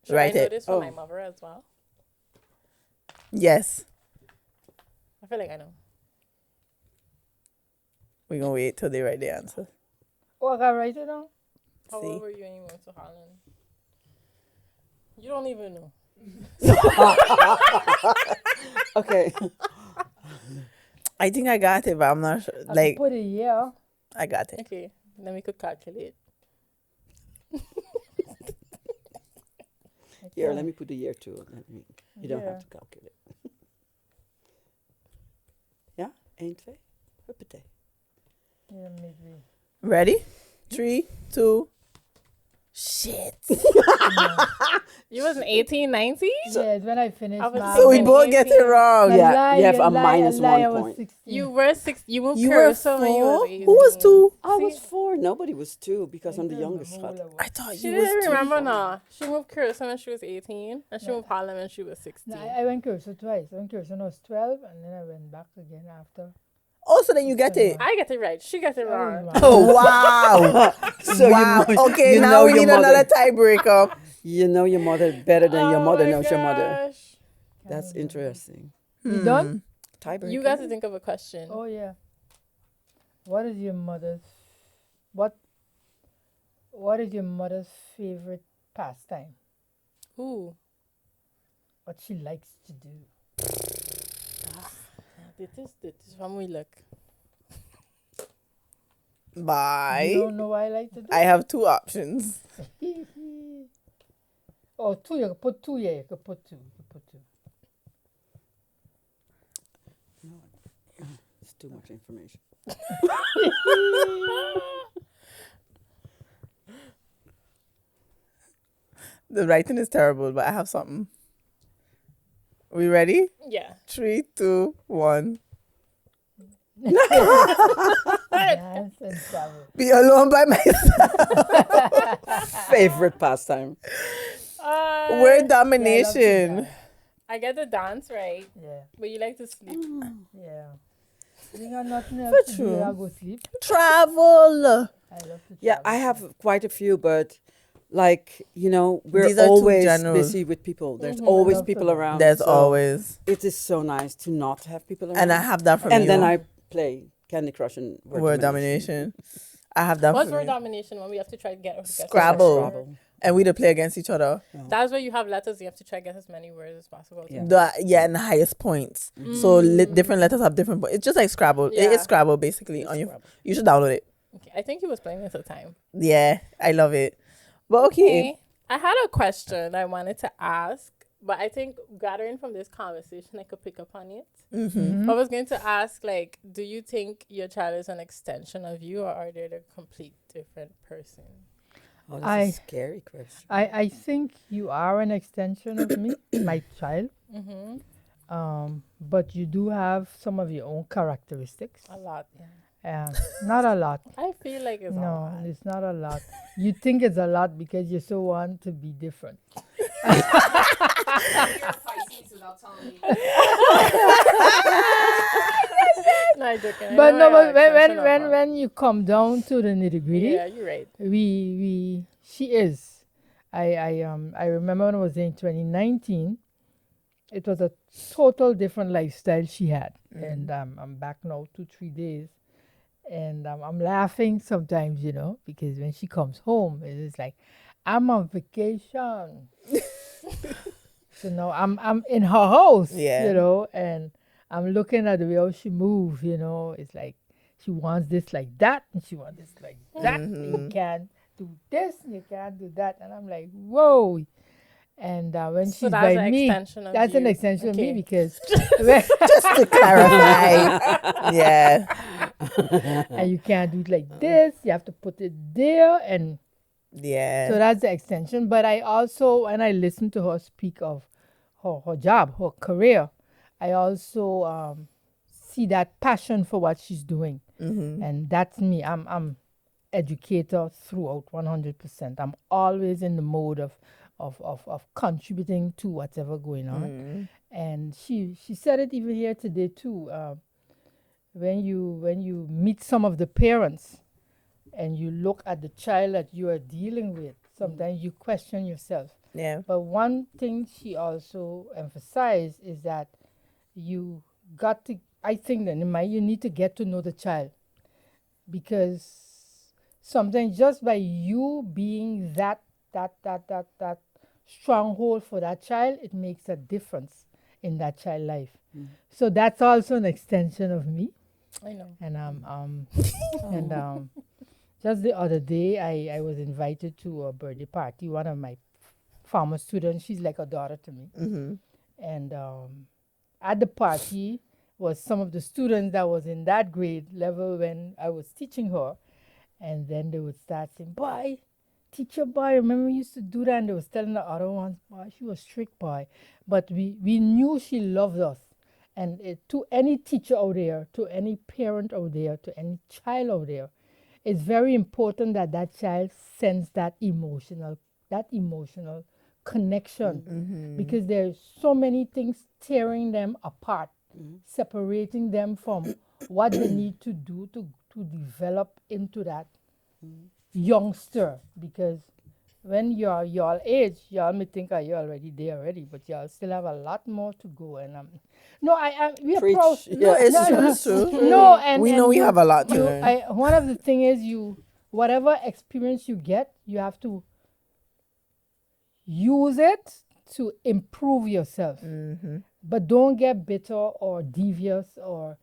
should Write I know it. this for Oh. my mother as well? Yes. I feel like I know. We're going to wait till they write the answer. Oh, I got write it down. How See? old were you when you moved to Holland? You don't even know. Okay. I think I got it, but I'm not sure. I Like, put a year. I got it. Okay, then we could calculate. Here, let me put a year to it. You don't Yeah. have to calculate. Ja, 1, 2. Huppatee. Yeah, maybe. Ready? 3, 2. Shit. You was 18, 19? Yeah, it's when I finished. I was math. So we I've both been get it 18. wrong. Yeah, lie, you have a lie, minus lie, I 1 was point. 16. You were 6. You moved You were Curacao when you 4? was 18. Who was 2? I was 4. Nobody was 2 because I'm the youngest. Remember Schat. who I thought She you was didn't 2. remember now. She moved Curacao when she was 18, and she moved Holland when she was 16. No, I went Curacao twice. I went Curacao when I was 12, and then I went back again after. Oh, so then you get it. I get it right. She got it I wrong. was wrong. Oh, wow. So wow. you know, Okay, you now know we your need mother. another tiebreaker. You know your mother better than your Oh mother my knows your mother. gosh. That's interesting. You done? Tiebreaker. You got to think of a question. Oh yeah. What is your mother's what is your mother's favorite pastime? Ooh. What she likes to do? This is when we look. Bye. You don't know what I like to do? I have 2 options. Oh, 2. You could put 2. Yeah, you could put 2. It's too much information. The writing is terrible, but I have something. We ready? Yeah. 3, 2, 1. Dance and travel. Be alone by myself. Favorite pastime. Word domination. I get the dance right, Yeah, but you like to sleep. yeah. You got nothing else to do. true. I'll go sleep. Travel. I love to Yeah, travel. I have quite a few, but like, you know, we're These are too always general. busy with people. There's Mhm. always Love people to- around. There's so always. It is so nice to not have people around. And I have that from And you. then I play Candy Crush and Word domination. I have that What's from word you. domination when we have to try to get Scrabble. Scrabble. And we to play against each other. That's where you have letters. You have to try to get as many words as possible. Yeah. Yeah, and the highest points. So different letters have different points. It's just like Scrabble. It Yeah. is Scrabble basically on your. You should download it. Okay. I think he was playing this at the time. Yeah, I love it. But okay. I had a question I wanted to ask, but I think gathering from this conversation, I could pick up on it. I was going to ask, like, do you think your child is an extension of you, or are they a complete different person? Oh, that's a scary question. I think you are an extension of me, my child. But you do have some of your own characteristics. A lot, yeah. Not a lot. I feel like it's a No, lot. it's not a lot. You think it's a lot because you so want to be different. No, I'm joking. But no, but extension of her. when you come down to the nitty gritty, Yeah, you're right. she is. I remember when I was in 2019, it was a total different lifestyle she had, and I'm back now 2-3 days, and I'm laughing sometimes, you know, because when she comes home, it's like I'm on vacation. So now I'm in her house, you know, and I'm looking at the way how she moves, you know. It's like she wants this like that, and she wants this like that. You can't do this, and you can't do that. And I'm like, whoa. And when So she's that's by an me, extension of that's an you. extension of me Okay. because Just to clarify. Yeah. and you can't do it like this. You have to put it there, and Yeah. so that's the extension. But I also, when I listen to her speak of her job, her career, I also see that passion for what she's doing. And that's me. I'm educator throughout 100%. I'm always in the mode of contributing to whatever going on. And she said it even here today too. When you meet some of the parents and you look at the child that you are dealing with, sometimes you question yourself. Yeah. But one thing she also emphasized is that you got to, I think that you need to get to know the child, because sometimes just by you being that stronghold for that child, it makes a difference in that child life. So that's also an extension of me. I know. And just the other day, I was invited to a birthday party. One of my former students, she's like a daughter to me. And at the party was some of the students that was in that grade level when I was teaching her. And then they would start saying, boy, teacher boy, remember we used to do that? And they was telling the other ones, boy, she was strict boy. But we knew she loved us. And to any teacher out there, to any parent out there, to any child out there, it's very important that that child sense that emotional connection, because there's so many things tearing them apart, separating them from what they need to do to develop into that youngster. Because when you're your age, y'all may think you're already there already, but y'all still have a lot more to go. And no, we are Preach. proud. Yeah, it's true. No, and we know we have a lot to learn. one of the thing is, whatever experience you get, you have to use it to improve yourself. But don't get bitter or devious or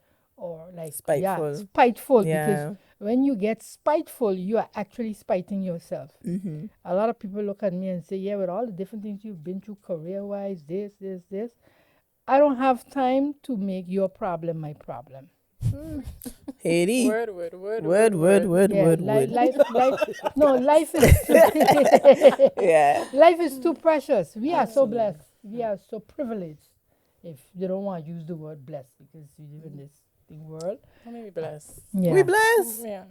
like spiteful. Because when you get spiteful, you are actually spiting yourself. A lot of people look at me and say, yeah, with all the different things you've been through career-wise, this, I don't have time to make your problem my problem. Hadie. Word. Yeah, life is life is too precious. We are so blessed. We are so privileged. If they don't want to use the word blessed, because we live in this world. Maybe blessed. Yeah. We blessed. Yeah.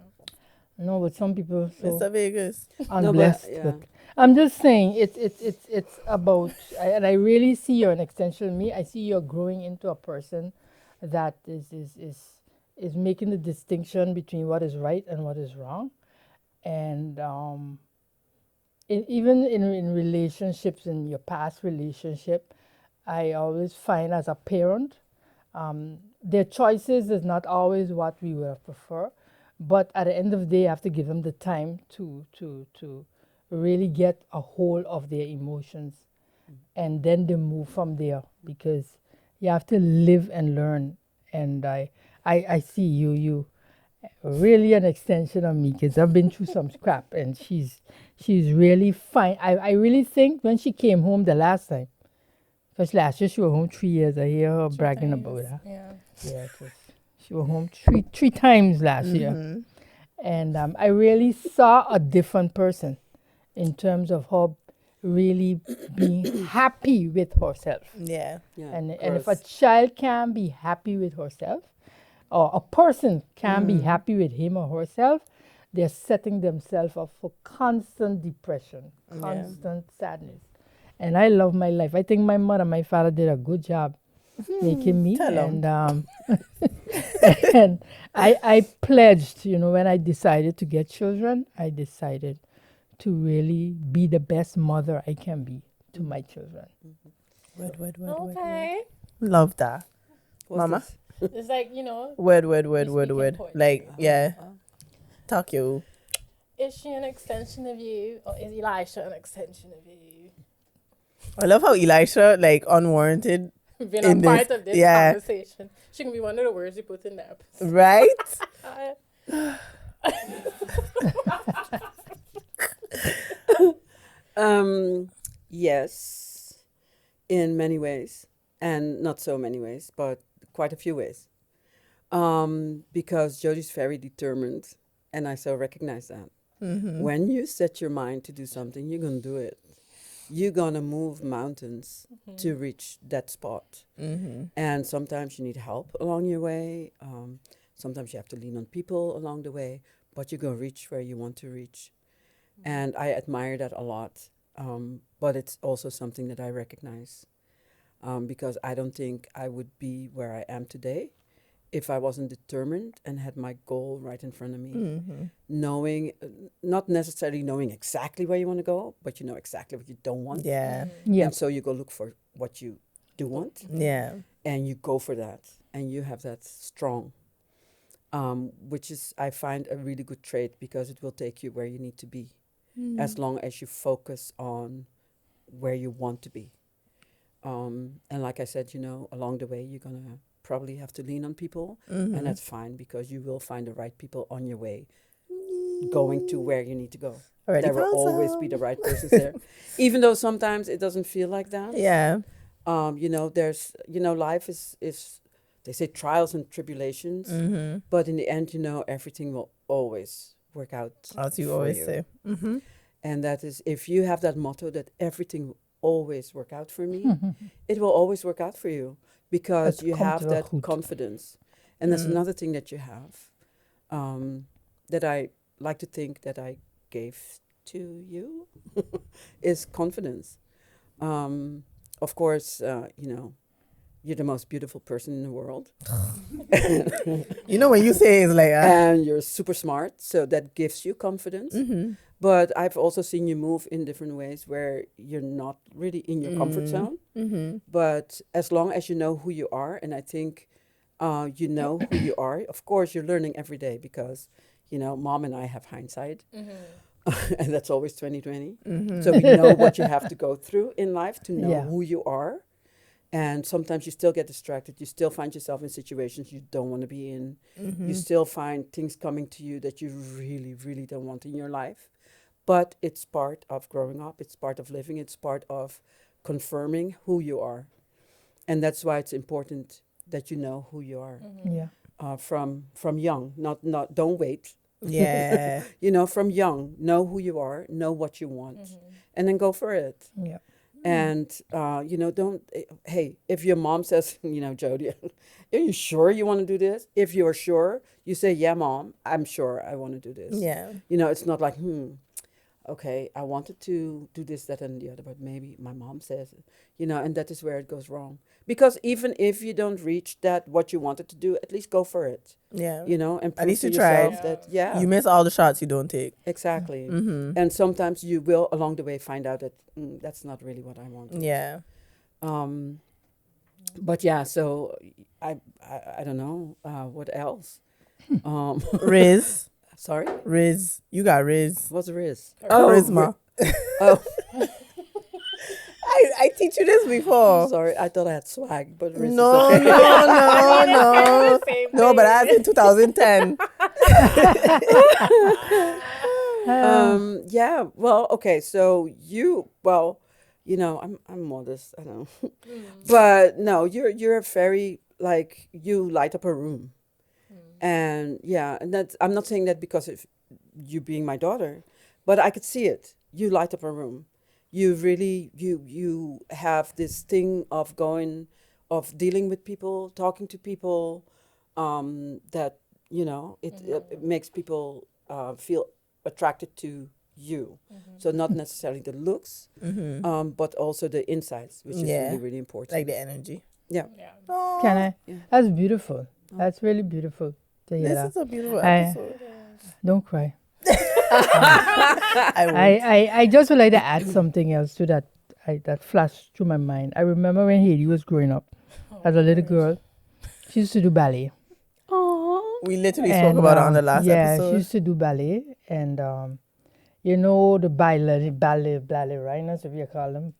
No, but some people so Mr. Vegas. unblessed. yeah. But I'm just saying it's about, and I really see you're an extension of me. I see you're growing into a person that is making the distinction between what is right and what is wrong. And even in relationships, in your past relationship, I always find as a parent, their choices is not always what we would have preferred. But at the end of the day, you have to give them the time to really get a hold of their emotions, and then they move from there, because you have to live and learn. And I see you really an extension of me because I've been through some crap, and she's really fine. I really think when she came home the last time, because last year she was home 3 years. I hear her bragging about her. Yeah. Yeah, it was, she was home three times last year, and I really saw a different person in terms of her really being happy with herself. Yeah. Yeah, And if a growth. child can be happy with herself, or a person can be happy with him or herself, they're setting themselves up for constant depression, constant sadness. And I love my life. I think my mother, my father did a good job making me. Tell 'em. And and I pledged, when I decided to get children, I decided to really be the best mother I can be to my children. Word. Okay. Love that. What's Mama? this? It's like, Word. speaking poetry. Like, yeah. Talk you. is she an extension of you, or is Elisha an extension of you? I love how Elisha, like, unwarranted, Being In a part this- of this yeah. conversation. She can be one of the words you put in there. right? Yes, in many ways, and not so many ways, but quite a few ways. Because Jodie's very determined, and I so recognize that. When you set your mind to do something, you're gonna do it. You're gonna move mountains to reach that spot. And sometimes you need help along your way. Sometimes you have to lean on people along the way, but you're gonna reach where you want to reach. And I admire that a lot. But it's also something that I recognize, because I don't think I would be where I am today if I wasn't determined and had my goal right in front of me. Knowing, not necessarily knowing exactly where you want to go, but you know exactly what you don't want. Yeah. Yeah. And so you go look for what you do want, Yeah. and you go for that, and you have that strong, which is, I find, a really good trait, because it will take you where you need to be, as long as you focus on where you want to be. And like I said, along the way, you're going to probably have to lean on people, and that's fine, because you will find the right people on your way going to where you need to go. Already There will found always some. be the right persons there, even though sometimes it doesn't feel like that. Yeah. There's, life is they say trials and tribulations, but in the end, everything will always work out. As you for always you. say. And that is, if you have that motto that everything will always work out for me, it will always work out for you, because Het you komt have wel that goed. confidence. And that's another thing that you have, that I like to think that I gave to you, is confidence. Of course, you're the most beautiful person in the world. When you say it's like, And you're super smart, so that gives you confidence. But I've also seen you move in different ways where you're not really in your comfort zone. But as long as you know who you are, and I think you know who you are, of course you're learning every day, because, Mom and I have hindsight. And that's always 2020. So we know what you have to go through in life to know Yeah. who you are. And sometimes you still get distracted. You still find yourself in situations you don't want to be in. You still find things coming to you that you really, really don't want in your life. But it's part of growing up. It's part of living. It's part of confirming who you are. And that's why it's important that you know who you are Yeah. from young. Not don't wait. yeah. From young, know who you are, know what you want, and then go for it. Yeah. And, don't, hey, if your mom says, Jodie, are you sure you want to do this? If you're sure, you say, yeah, Mom, I'm sure I want to do this. Yeah. It's not like, okay, I wanted to do this, that, and the other, but maybe my mom says it, and that is where it goes wrong. Because even if you don't reach that, what you wanted to do, at least go for it, Yeah. and prove least to you tried. yourself that, yeah. You miss all the shots you don't take. Exactly. And sometimes you will, along the way, find out that that's not really what I want. Yeah. But yeah, so I don't know. What else? Riz. Sorry? Riz. You got Riz. What's Riz? Charisma. Oh, I teach you this before. sorry. I thought I had swag, but Riz No, is okay. no, no, no. No, but that's in 2010. Yeah. Well, okay. So I'm modest. I don't know, but no, you're very like you light up a room, and yeah, and that's I'm not saying that because of you being my daughter, but I could see it. You light up a room. You really you have this thing of dealing with people, talking to people, that it makes people feel attracted to you. So not necessarily the looks, but also the insights, which is really, really important. Like the energy. Yeah. Can I? Yeah. That's beautiful. That's really beautiful to hear This that. is a beautiful episode. Don't cry. I won't. I just would like to add something else to that. That flashed through my mind. I remember when Hadie was growing up as a little girl. She used to do ballet. We literally spoke about it on the last she episode. used to do ballet, and the ballerinas, if you call them.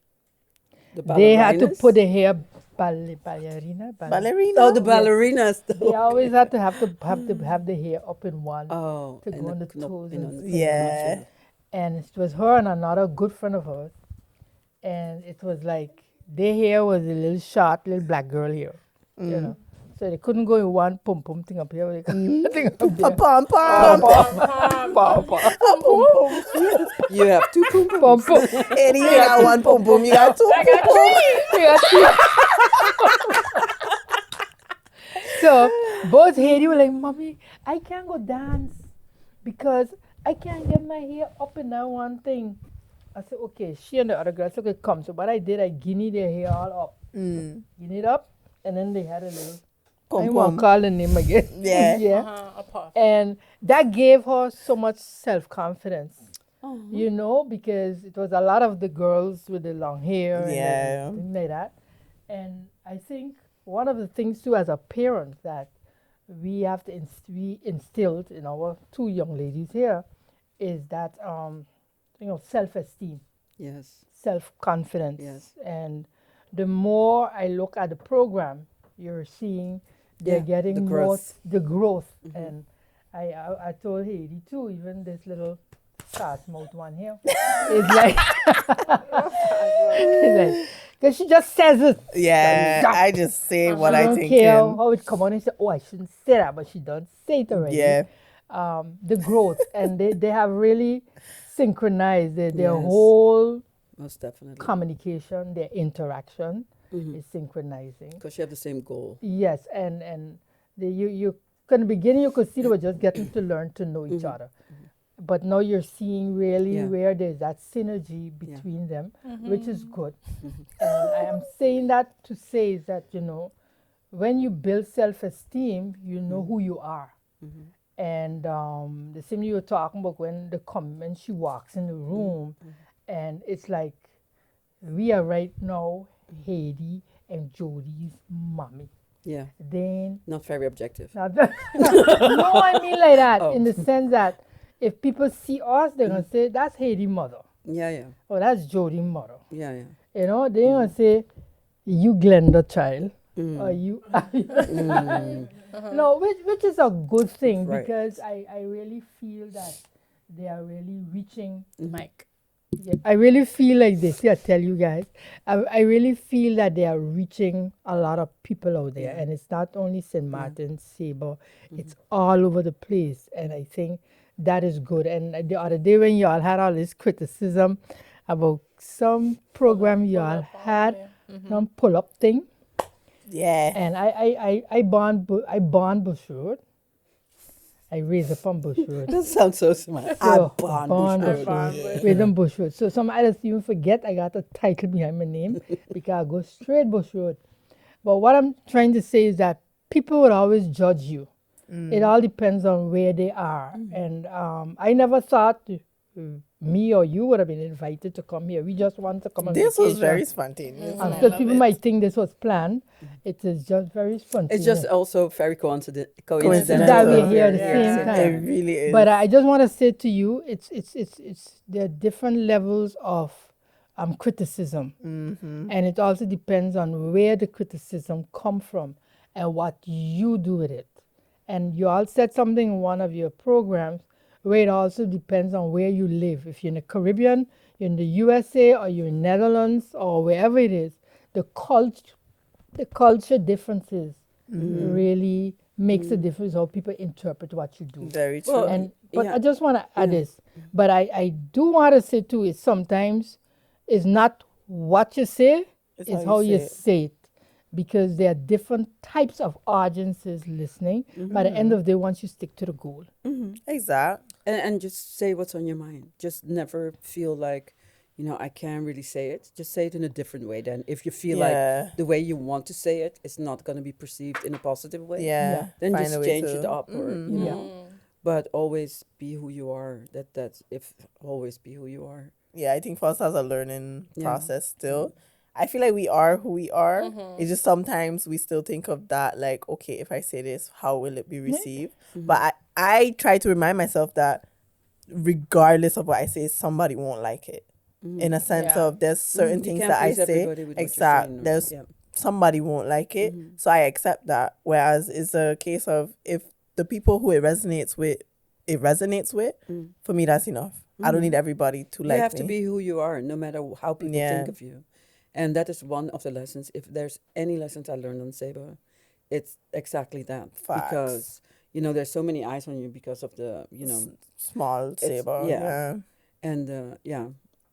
They had to put the hair ballerina. Ballerina. Oh, the ballerinas. They always had to have the hair up in one Oh, to go on the toes. Yeah. And it was her and another good friend of hers, and it was like their hair was a little short, little black girl hair, So they couldn't go in one pum pum thing up here. Thing up there. Pom pom. You have two pum Pum pum. Eddie, you got one pom pom. You got two pom pom. So both Hadie were like, "Mommy, I can't go dance because I can't get my hair up in that one thing." I said, "Okay." She and the other girl said, "Okay, come." So what I did, I guinea their hair all up, guinea it up, and then they had a little. I won't call the name again. Yeah. A puff. And that gave her so much self-confidence, because it was a lot of the girls with the long hair and things like that. And I think one of the things too as a parent that we have to we instilled in our two young ladies here is that self-esteem, Yes. self-confidence. Yes. And the more I look at the program, you're seeing they're getting the more growth. the growth. And I told Hadie too, even this little fast mouth one here is like, because she just says it. Yeah. I just say what I don't think. care how it come on and say, "Oh, I shouldn't say that," but she doesn't say it already. Yeah. The growth, and they have really synchronized their Yes. whole Most definitely. communication, their interaction is synchronizing. Because you have the same goal. Yes, and you in the beginning you could see they were just getting to learn to know each other, but now you're seeing really where there's that synergy between them, which is good. And I am saying that to say is that when you build self-esteem, you know who you are. And the same you were talking about when she walks in the room, and it's like we are right now Hadie and Jodie's mommy. Yeah. Then Not very objective. no, I mean like that in the sense that if people see us, they're gonna say that's Hadie's mother, Yeah. or that's Jodie's mother. Yeah. They're gonna say you Glenda child, or you. No, which is a good thing, Right. because I really feel that they are really reaching. Mike. Yeah, I really feel like this. I tell you guys, I really feel that they are reaching a lot of people out there, and it's not only St. Martin, Sabre, it's all over the place, and I think that is good. And the other day when y'all had all this criticism about some program y'all had, some pull-up thing, Yeah. and I bond Bush Road. I raised up on Bush Road. That sounds so smart. So, Bond Bond Bush Bush Road. Road. Raised on Bush Road. So some others even forget I got a title behind my name because I go straight Bush Road. But what I'm trying to say is that people would always judge you. It all depends on where they are. And I never thought me or you would have been invited to come here. We just wanted to come on This was vacation. very spontaneous. And so people might think this was planned. It is just very spontaneous. It's just also very coincidental. That we're here at the same It time. really is. But I just want to say to you, it's there are different levels of criticism, and it also depends on where the criticism come from and what you do with it. And you all said something in one of your programs where it also depends on where you live. If you're in the Caribbean, you're in the USA, or you're in Netherlands, or wherever it is, the culture differences really makes a difference how people interpret what you do. Very true. Well, But yeah. I just want to add this. But I do want to say too is sometimes it's not what you say, it's how you say it. Because there are different types of audiences listening. By the end of the day, once you stick to the goal. Exact. And just say what's on your mind. Just never feel like, I can't really say it. Just say it in a different way. Then if you feel like the way you want to say it is not going to be perceived in a positive way, then Find a just way change to- it up. Or, but always be who you are. Always be who you are. Yeah, I think for us as a learning process still. I feel like we are who we are. It's just sometimes we still think of that like, okay, if I say this, how will it be received? But I try to remind myself that regardless of what I say, somebody won't like it. In a sense of there's certain You things can't that I please say. everybody with what you're saying, or- There's yeah. somebody won't like it. So I accept that. Whereas it's a case of if the people who it resonates with, for me that's enough. I don't need everybody to like me. You have to be who you are, no matter how people think of you. And that is one of the lessons. If there's any lessons I learned on Saba, it's exactly that. Facts. Because, there's so many eyes on you because of the, Small saber. yeah.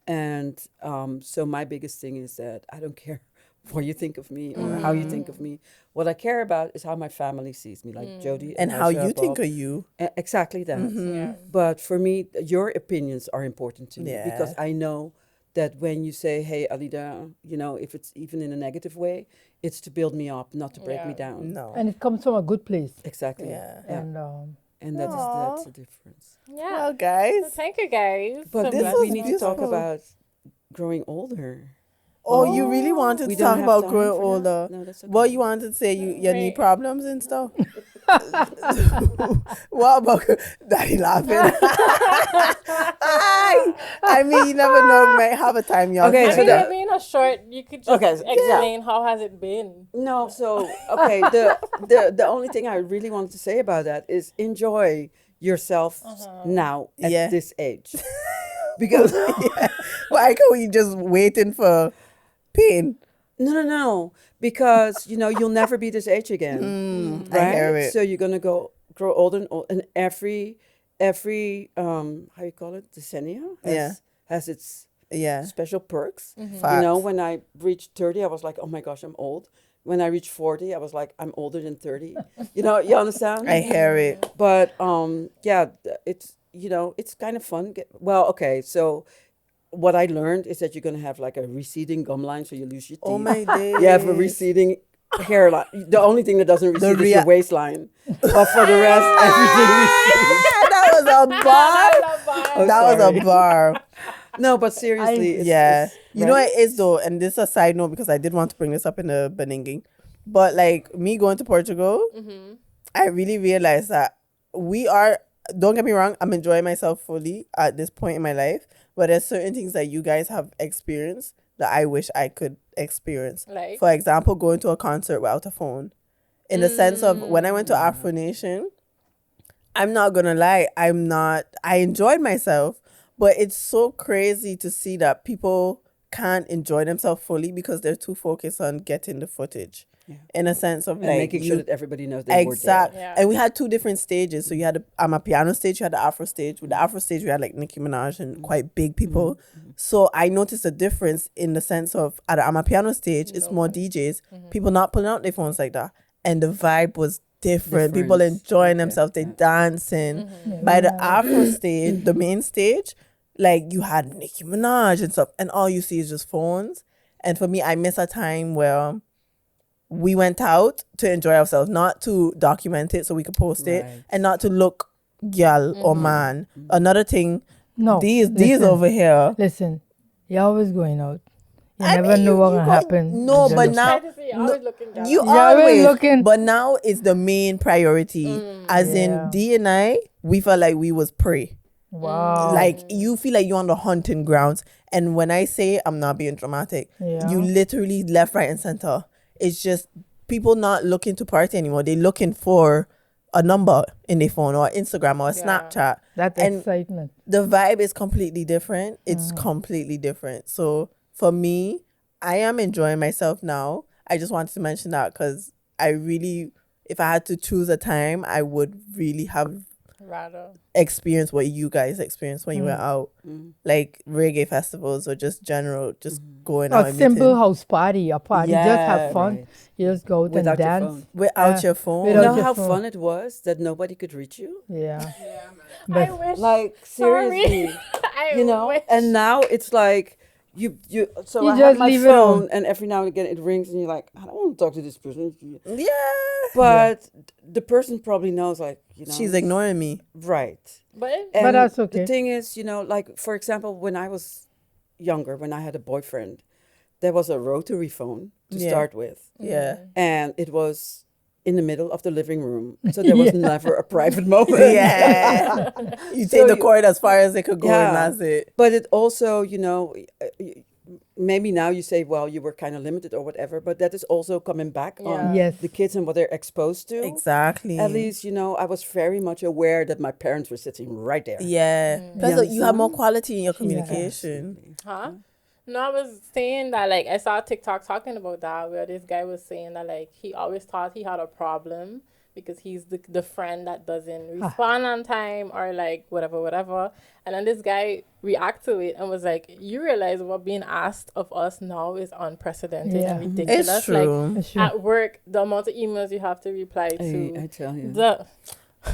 And so my biggest thing is that I don't care what you think of me or how you think of me. What I care about is how my family sees me, like Jody. And how you think of you. Exactly that. Yeah. But for me, your opinions are important to me Yeah. because I know that when you say, hey, Alida, if it's even in a negative way, it's to build me up, not to break me down. No. And it comes from a good place. Exactly. Yeah. And that's the difference. Yeah. Well, guys. Thank you, guys. But this we was need to talk beautiful. about growing older. Oh, you really wanted We to don't talk have about time growing for that? older? No, that's okay. What you wanted to say? Your knee Right. problems and stuff? What about Daddy laughing? I mean, you never know. We might have a time, y'all. Okay, I so mean, that- I mean, a short. You could just Okay, explain how has it been. No, so okay. The only thing I really wanted to say about that is enjoy yourself now at this age, because Why can't we just waiting for pain? no, because you'll never be this age again, right? I hear it. So you're gonna grow older and old, and every how you call it, decennia has its special perks. Facts. When I reached 30, I was like, oh my gosh, I'm old. When I reached 40, I was like, I'm older than 30. You understand? I hear it. But it's it's kind of fun. So what I learned is that you're gonna have like a receding gum line, so you lose your teeth. Oh my days. You have a receding hairline. The only thing that doesn't recede is your waistline, but for the rest, everything recedes. That was a bar. That was a bar. No, but seriously, You know what it is though, and this is a side note because I did want to bring this up in the Beninging, but like me going to Portugal, I really realized that don't get me wrong, I'm enjoying myself fully at this point in my life, but there's certain things that you guys have experienced that I wish I could experience. Like? For example, going to a concert without a phone. In the sense of when I went to Afro Nation, I'm not gonna lie, I enjoyed myself, but it's so crazy to see that people can't enjoy themselves fully because they're too focused on getting the footage. In a sense of and like making sure that everybody knows they were there. Yeah. And we had two different stages. So you had a piano stage, you had the Afro stage. With the Afro stage, we had like Nicki Minaj and quite big people. So I noticed a difference in the sense of at the piano stage, it's more DJs, people not pulling out their phones like that. And the vibe was different. People enjoying themselves, they dancing. By the Afro stage, the main stage, like you had Nicki Minaj and stuff, and all you see is just phones. And for me, I miss a time where we went out to enjoy ourselves, not to document it so we could post it, and not to look gal or man. Another thing, these over here. Listen, you're always going out. You never know what's going to happen. No, You but just now always looking down. you You're always always looking. but now it's the main priority. As in D and I, we felt like we was prey. Wow. Like you feel like you're on the hunting grounds. And when I say I'm not being dramatic, you literally left, right, and center. It's just people not looking to party anymore. They're looking for a number in their phone or Instagram or Yeah. Snapchat. That's And excitement. the vibe is completely different. It's completely different. So for me, I am enjoying myself now. I just wanted to mention that because I really, if I had to choose a time, I would really have Rather. experienced what you guys experienced when you went out, like reggae festivals or just general, just going out A and simple meeting house party, a party, just Yeah, have fun. right. You just go out Without and your dance. phone. without your phone. You without know your how phone. fun it was that nobody could reach you? Yeah. I wish. Like, seriously. I You know? wish. And now it's like, so You I have just my leave it on. phone, and every now and again it rings, and you're like, I don't want to talk to this person. Yeah. But the person probably knows, like, She's ignoring me. Right. But And that's okay. the thing is, like, for example, when I was younger, when I had a boyfriend, there was a rotary phone to Yeah. start with. Yeah. And it was in the middle of the living room. So there was never a private moment. Yeah. You So take the you- cord as far as it could go and Yeah. that's it. But it also, maybe now you say, well, you were kind of limited or whatever, but that is also coming back on Yes. the kids and what they're exposed to. Exactly. At least, I was very much aware that my parents were sitting right there. Yeah. Plus, You you have more understand? quality in your communication. Huh? No, I was saying that, like, I saw TikTok talking about that, where this guy was saying that, like, he always thought he had a problem because he's the friend that doesn't respond on time or, like, whatever. And then this guy reacted to it and was like, you realize what being asked of us now is unprecedented Yeah. and ridiculous. It's true. It's true. Like, at work, the amount of emails you have to reply I to. tell you.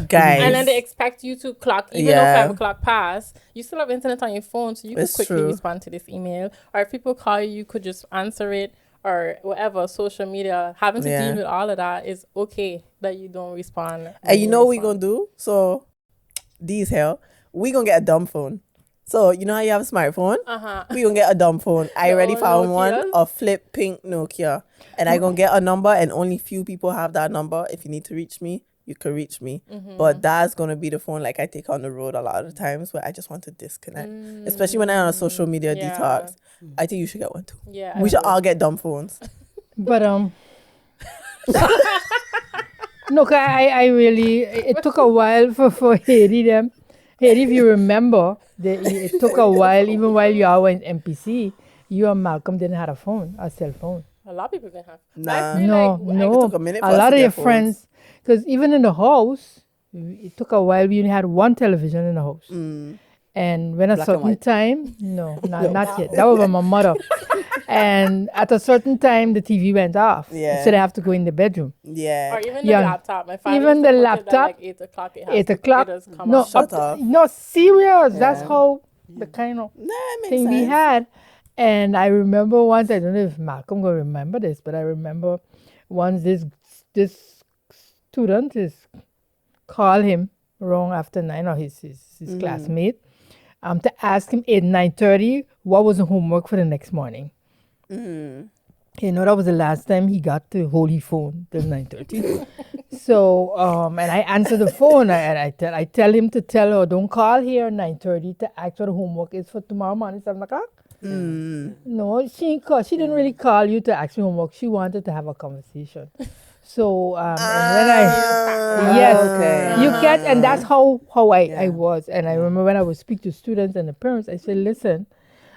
Guys. And then they expect you to clock, even Yeah. though 5 o'clock passed, you still have internet on your phone, so you could It's quickly true. respond to this email. Or if people call you, you could just answer it, or whatever, social media. Having to Yeah. deal with all of that is okay that you don't respond. And you know what we gonna do? So, these hell, we gonna get a dumb phone. So, you know how you have a smartphone? Uh-huh. We gonna get a dumb phone. I already old found one, Nokias? a flip pink Nokia. And I gonna get a number, and only few people have that number. If you need to reach me, you can reach me. But that's gonna be the phone like I take on the road a lot of times where I just want to disconnect. Especially when I'm on a social media Yeah. detox. I think you should get one too. Yeah. We should all get dumb phones. But no, 'cause I really, it took a while for Haiti them. Haiti, if you remember, it took a while, even while you are in MPC, you and Malcolm didn't have a cell phone. A lot of people can have. Nah. No, It took a minute for a us lot to of get your phones. friends, because even in the house, it took a while. We only had one television in the house. And when a Black and certain white. time, not yet. That was with my mother. And at a certain time, the TV went off. Yeah. So they have to go in the bedroom. Yeah. Or even Yeah. the laptop. My father Even used to the put it at, laptop, like 8 o'clock. It has 8 to- o'clock. It has come No, off. Shut up. no, serious. That's how the kind of Nah, it makes thing we sense. had. And I remember once, I don't know if Malcolm will remember this, but I remember once this student call him wrong after 9, or his classmate, to ask him at 9:30 what was the homework for the next morning. That was the last time he got the holy phone till 9:30. So, and I answer the phone, and I tell him to tell her, don't call here at 9:30 to ask what the homework is for tomorrow morning, 7 o'clock. No, she ain't call. She didn't really call you to ask me homework. She wanted to have a conversation. So, and when Okay. you get, and that's how I was. And I remember when I would speak to students and the parents, I said, listen,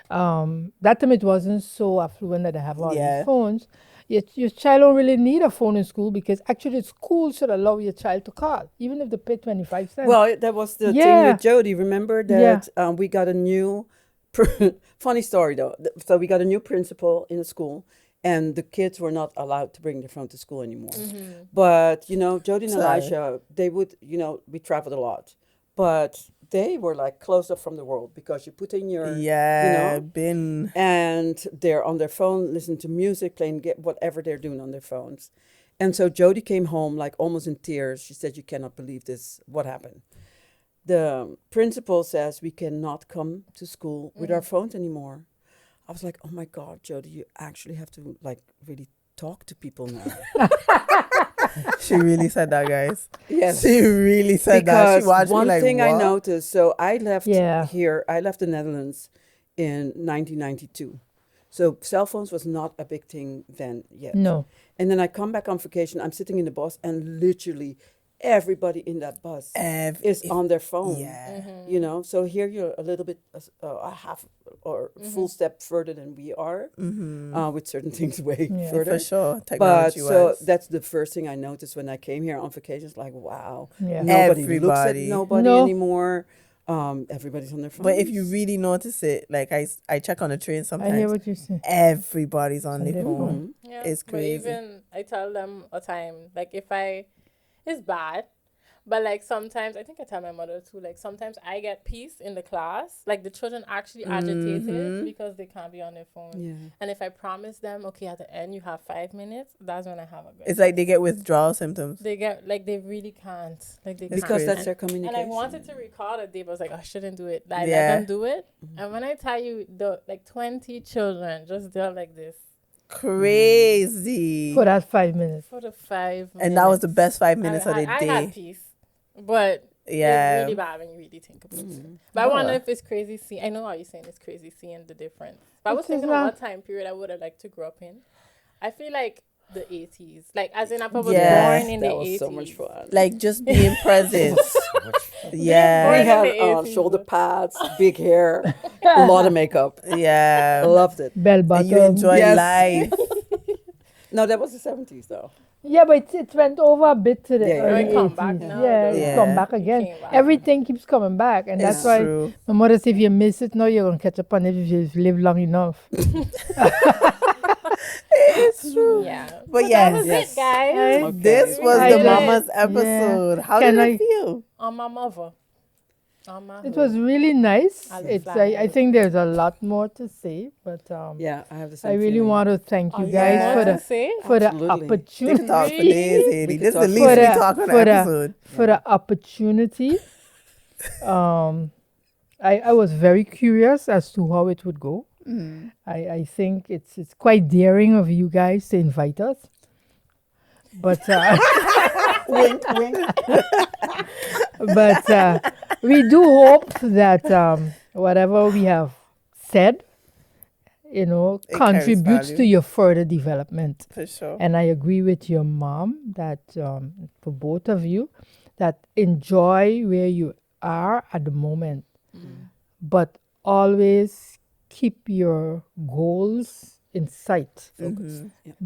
that time it wasn't so affluent that I have all these phones. Your child don't really need a phone in school, because actually school should allow your child to call, even if they pay 25 cents. Well, that was the thing Yeah. with Jody. Remember that we got a new, funny story though. So we got a new principal in the school, and the kids were not allowed to bring their phone to school anymore. But, Jody and Sorry. Elisha, they would, we traveled a lot, but they were like closed off from the world, because you put in your, Yeah, been. and they're on their phone, listening to music, playing whatever they're doing on their phones. And so Jody came home like almost in tears. She said, you cannot believe this. What happened? The principal says we cannot come to school with our phones anymore. I was like, oh my God, Jody, you actually have to like really talk to people now. She really said that, guys. Yes. She really said that. Because She watched one me like, thing I what? noticed, so I left Yeah. I left the Netherlands in 1992. So cell phones was not a big thing then yet. No. And then I come back on vacation, I'm sitting in the bus, and literally everybody in that bus is on their phone. Yeah. You know, so here you're a little bit a half or full step further than we are, with certain things way further. For sure. But Technology so wise. that's the first thing I noticed when I came here on vacation. It's like, wow, Yeah. nobody looks at Everybody. nobody No. anymore. Everybody's on their phone. But if you really notice it, like I check on the train I hear sometimes, what you say. everybody's on their their phone. Yeah, It's but crazy. even I tell them a time, like it's bad, but like sometimes I think I tell my mother too. Like sometimes I get peace in the class, like the children actually agitated because they can't be on their phone. Yeah. And if I promise them, okay, at the end you have 5 minutes, that's when I have a good. It's like they get withdrawal symptoms. They get like they really can't, like they Because can't. that's their And communication. I wanted to record a day, but I was like, I shouldn't do it. I Yeah. let them do it, and when I tell you the like 20 children just there like this Crazy. For that 5 minutes. for the 5 minutes, And that was the best 5 minutes of the I day. had peace, but Yeah. it's really bad when you really think about it. But I wonder if it's crazy seeing. I know how you're saying it's crazy seeing the difference. But I was It is thinking of not. what time period I would have liked to grow up in. I feel like the 80s, like as in I was Yeah. born in that the was 80s. so much fun. Like just being present. we Yeah. Born in had the 80s, shoulder but- pads, big hair, a lot of makeup. I Yeah. loved it. Bell And bottom. you enjoy Yes. life. No, that was the 70s though. Yeah, but it went over a bit to the Yeah, yeah. early It come back 80s. now, Yeah, though. it's Yeah. come back again. came back. Everything keeps coming back. And that's It's why true. my mother said if you miss it now, you're going to catch up on it if you live long enough. It's true. Yeah. But that yes. was Yes. it, guys. Right? Okay. This was I the did. Mommas episode. How Can did I- it feel? On my mother. On my It hood. was really nice. I'll It's fly I think there's a lot more to say, but Yeah, I have the same I really feeling. want to thank you Oh, guys yeah. for What to the say? for the Absolutely. We opportunity. could talk for days, Hadie. We could This is the talk least for we the- talk on for the the- episode. for the opportunity. I was very curious as to how it would go. I think it's quite daring of you guys to invite us. But Wink, wink. but we do hope that whatever we have said, It carries contributes to value. your further development. For sure. And I agree with your mom that for both of you, that enjoy where you are at the moment, but always keep your goals in sight.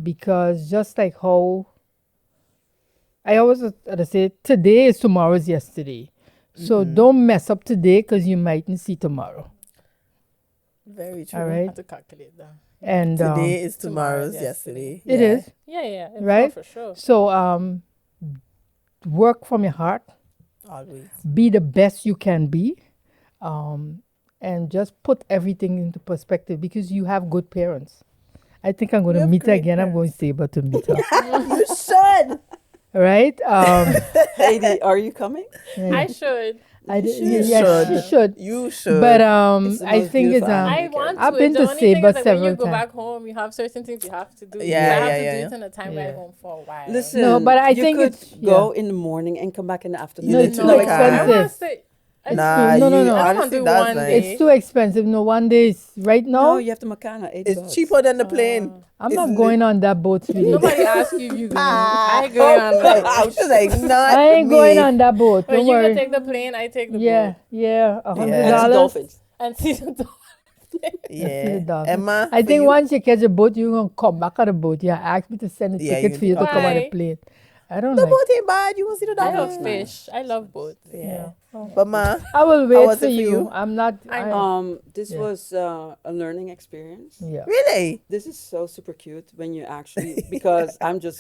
Because just like how I always say, today is tomorrow's yesterday. So don't mess up today because you mightn't see tomorrow. Very true. All I right. have to calculate that. And Today is tomorrow's tomorrow's yesterday. it Yeah. is. Yeah. Right? For sure. So work from your heart. Always. Be the best you can be, and just put everything into perspective because you have good parents. I think I'm going You to have meet her great again. I'm going to Sabre to meet her. You should. Right? Heidi, are you coming? I should. She should. You should. But It's the I most think it's beautiful I Okay. want to. I've been the to only thing Sabre is that when you several go times. back home, you have certain things you have to do. Yeah, I have yeah, to yeah, do yeah. it in the time Yeah. back home for a while. Listen, No, but I you think could it's- go in the morning and come back in the afternoon. You No, it's literally too can't. I want to expensive. stay. Nah, No, no, you no. I don't wanna honestly, do that's one nice. day. It's too expensive. No, one day is right now. No, you have to Makana. $8. It's cheaper than the plane. I'm It's not going on that boat, sweetie. Nobody asked you if you going. I ain't going on Like, that. I was just like, not I ain't me. going on that boat. When Don't you worry. can take the plane, I take the Yeah, boat yeah, And Yeah. see $100 dolphins. and see the dolphins. Yeah. $100. Emma, I for think you? once you catch a boat, you're gonna come back on the boat. Yeah, ask me to send a Yeah, ticket you for you to need to come on the Why? plane. I don't The like. boat ain't bad. You will see the I dolphins. love fish. I love boats. Yeah. But ma, I will How wait was for it for you. you? I'm not. I know. This Yeah. was a learning experience. Yeah. really? This is so super cute when you actually, because I'm just,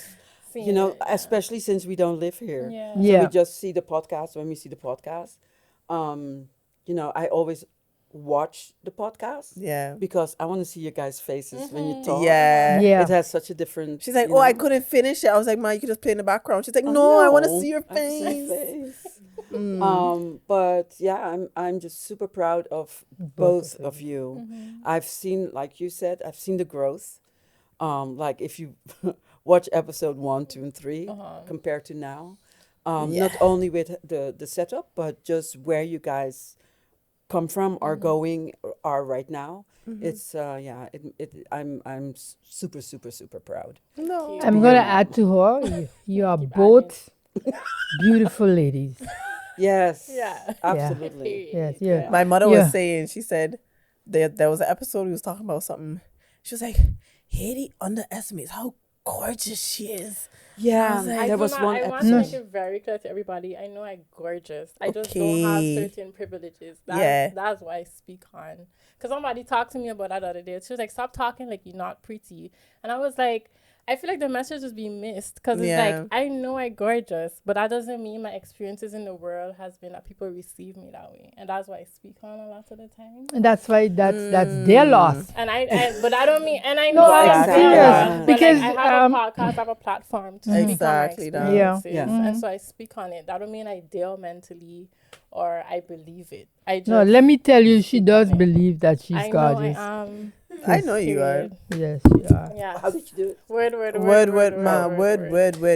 Seeing you know, it. especially since we don't live here. Yeah. So Yeah. we just see the podcast when we see the podcast. You know, I always watch the podcast Yeah. because I want to see your guys' faces when you talk. Yeah. Yeah. It has such a different. She's like, you oh, I know- couldn't finish it. I was like, ma, you could just play in the background. She's like, Oh, no, I want to see your I have to see your face. face. But yeah, I'm just super proud of both of you. I've seen, like you said, I've seen the growth. Like if you watch episode 1, 2, and 3 compared to now, not only with the setup, but just where you guys come from, are going, are right now. It's I'm super proud. No. I'm gonna add to her. You are both Beautiful ladies. Yes. Yeah. Absolutely. Yes, yeah. My mother Yeah. was saying, she said there was an episode we was talking about something. She was like, Hadie underestimates how gorgeous she is. Yeah. like- There was one I want to make episode. it very clear to everybody. I know I'm gorgeous. I just don't have Okay. certain privileges. Yeah. That's why I speak on. Because somebody talked to me about that the other day. She was like, stop talking like you're not pretty. And I was like, I feel like the message is being missed. Because it's Yeah. like, I know I'm gorgeous, but that doesn't mean my experiences in the world has been that people receive me that way. And that's why I speak on a lot of the time. And that's why that's their loss. And but I don't mean, and I know No, I'm exactly. serious, Yeah. but Because, like, I have a podcast, I have a platform to speak Exactly on that. my Yeah. experiences, Yeah. and so I speak on it. That don't mean I deal mentally or I believe it. I just No, let me tell you, she does believe that she's I know I gorgeous. am. I know you are. Period. Yes, you are. Yeah. How did you do it? Word.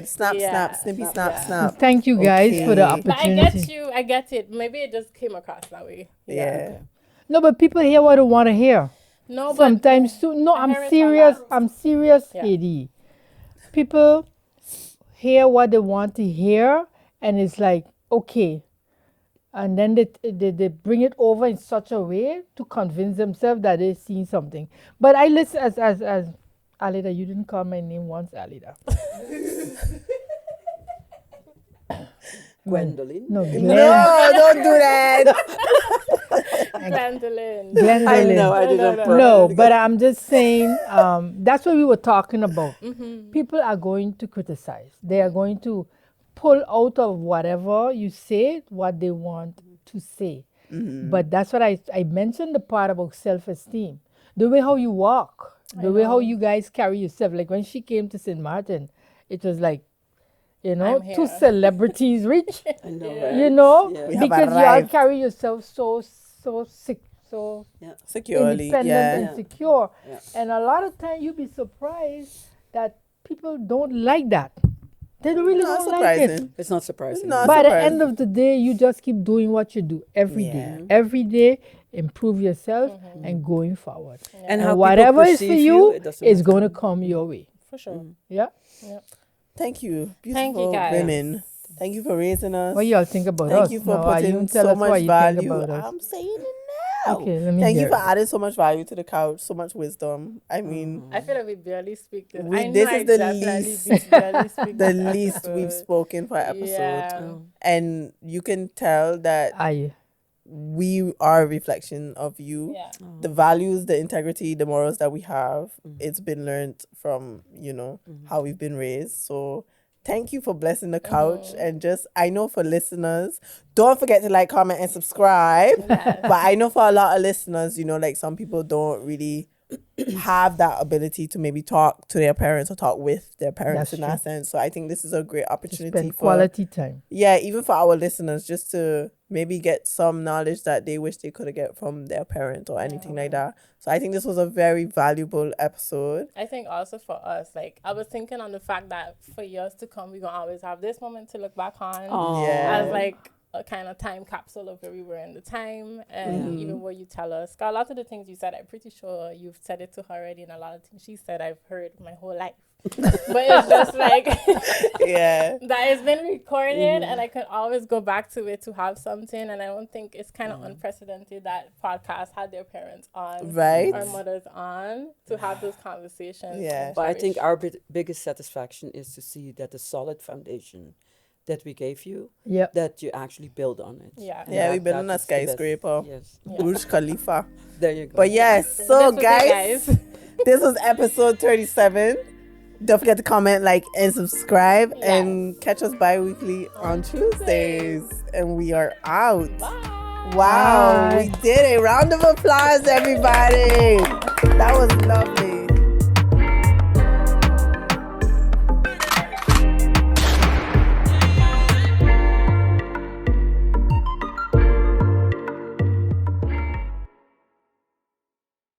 Snap, Yeah. snap, snippy, Yeah. snap, Yeah. snap. Thank you guys for the Okay. But I opportunity. get you. I get it. Maybe it just came across that way. Yeah. No, but people hear what they want to hear. No, but Sometimes too. No, I I'm hear it a serious. lot. I'm serious, Yeah. Hadie. People hear what they want to hear, and it's like, okay. And then they bring it over in such a way to convince themselves that they've seen something. But I listen as Alida, you didn't call my name once, Alida. Gwendolyn. No, Glenn. No, don't do that. Gwendolyn. Glendolyn. I know. I didn't. No, but I'm just saying, that's what we were talking about. Mm-hmm. People are going to criticize. They are going to pull out of whatever you say what they want to say. But that's what I mentioned, the part about self-esteem. The way how you walk, the way how you guys carry yourself. Like when she came to St. Martin, it was like, you know, I'm two here. celebrities reach, I know, right? you know, Yeah. We have because you all arrived. carry yourself so sick, so Securely, independent yeah. and secure. Yeah. And a lot of time you'll be surprised that people don't like that. They really Not don't like it. surprising. It's not surprising. Not By the surprising. end of the day, you just keep doing what you do every day. Yeah. Every day, improve yourself and going forward. And And how people whatever is for perceive you it doesn't is matter. going to come your way. For sure. Yeah. Thank you, beautiful Thank you, guys. women. Thank you for raising us. What y'all think about Thank us? you for Now, you putting tell so us what much you value. think about us. I'm saying it now. Okay, let me Thank you hear for it. adding so much value to the couch, so much wisdom. I mean, I feel like we barely speak this. We- I know this I is the definitely least- barely speak the this least we've episode. spoken per episode. Yeah. And you can tell that Aye. we are a reflection of you. Yeah. The values, the integrity, the morals that we have, it's been learned from, how we've been raised. So thank you for blessing the couch. And just, I know for listeners, don't forget to like, comment, and subscribe. But I know for a lot of listeners, like some people don't really have that ability to maybe talk to their parents or talk with their parents That's in that sense. So I think this is a great To opportunity spend for quality time. yeah, even for our listeners, just to maybe get some knowledge that they wish they could have get from their parent or anything like that. So I think this was a very valuable episode. I think also for us, like I was thinking on the fact that for years to come, we're gonna always have this moment to look back on Yeah. as like a kind of time capsule of where we were in the time and even what you tell us. 'Cause a lot of the things you said, I'm pretty sure you've said it to her already, and a lot of things she said I've heard my whole life. But it's just like Yeah. that it's been recorded and I can always go back to it to have something. And I don't think it's kind of unprecedented that podcasts had their parents on, Right. our mothers on, to have those conversations. Yeah. and But I think cherish. our biggest satisfaction is to see that the solid foundation that we gave you, Yeah. that you actually build on it. Yeah. And Yeah, that- we built on a that is the best. skyscraper. Yes. Burj Khalifa. There you go. But yes, so This was it, guys, this was episode 37. Don't forget to comment, like, and subscribe. Yes. And catch us bi-weekly on Tuesdays. And we are out. Bye. Wow, Bye. we did a round of applause, everybody. That was love.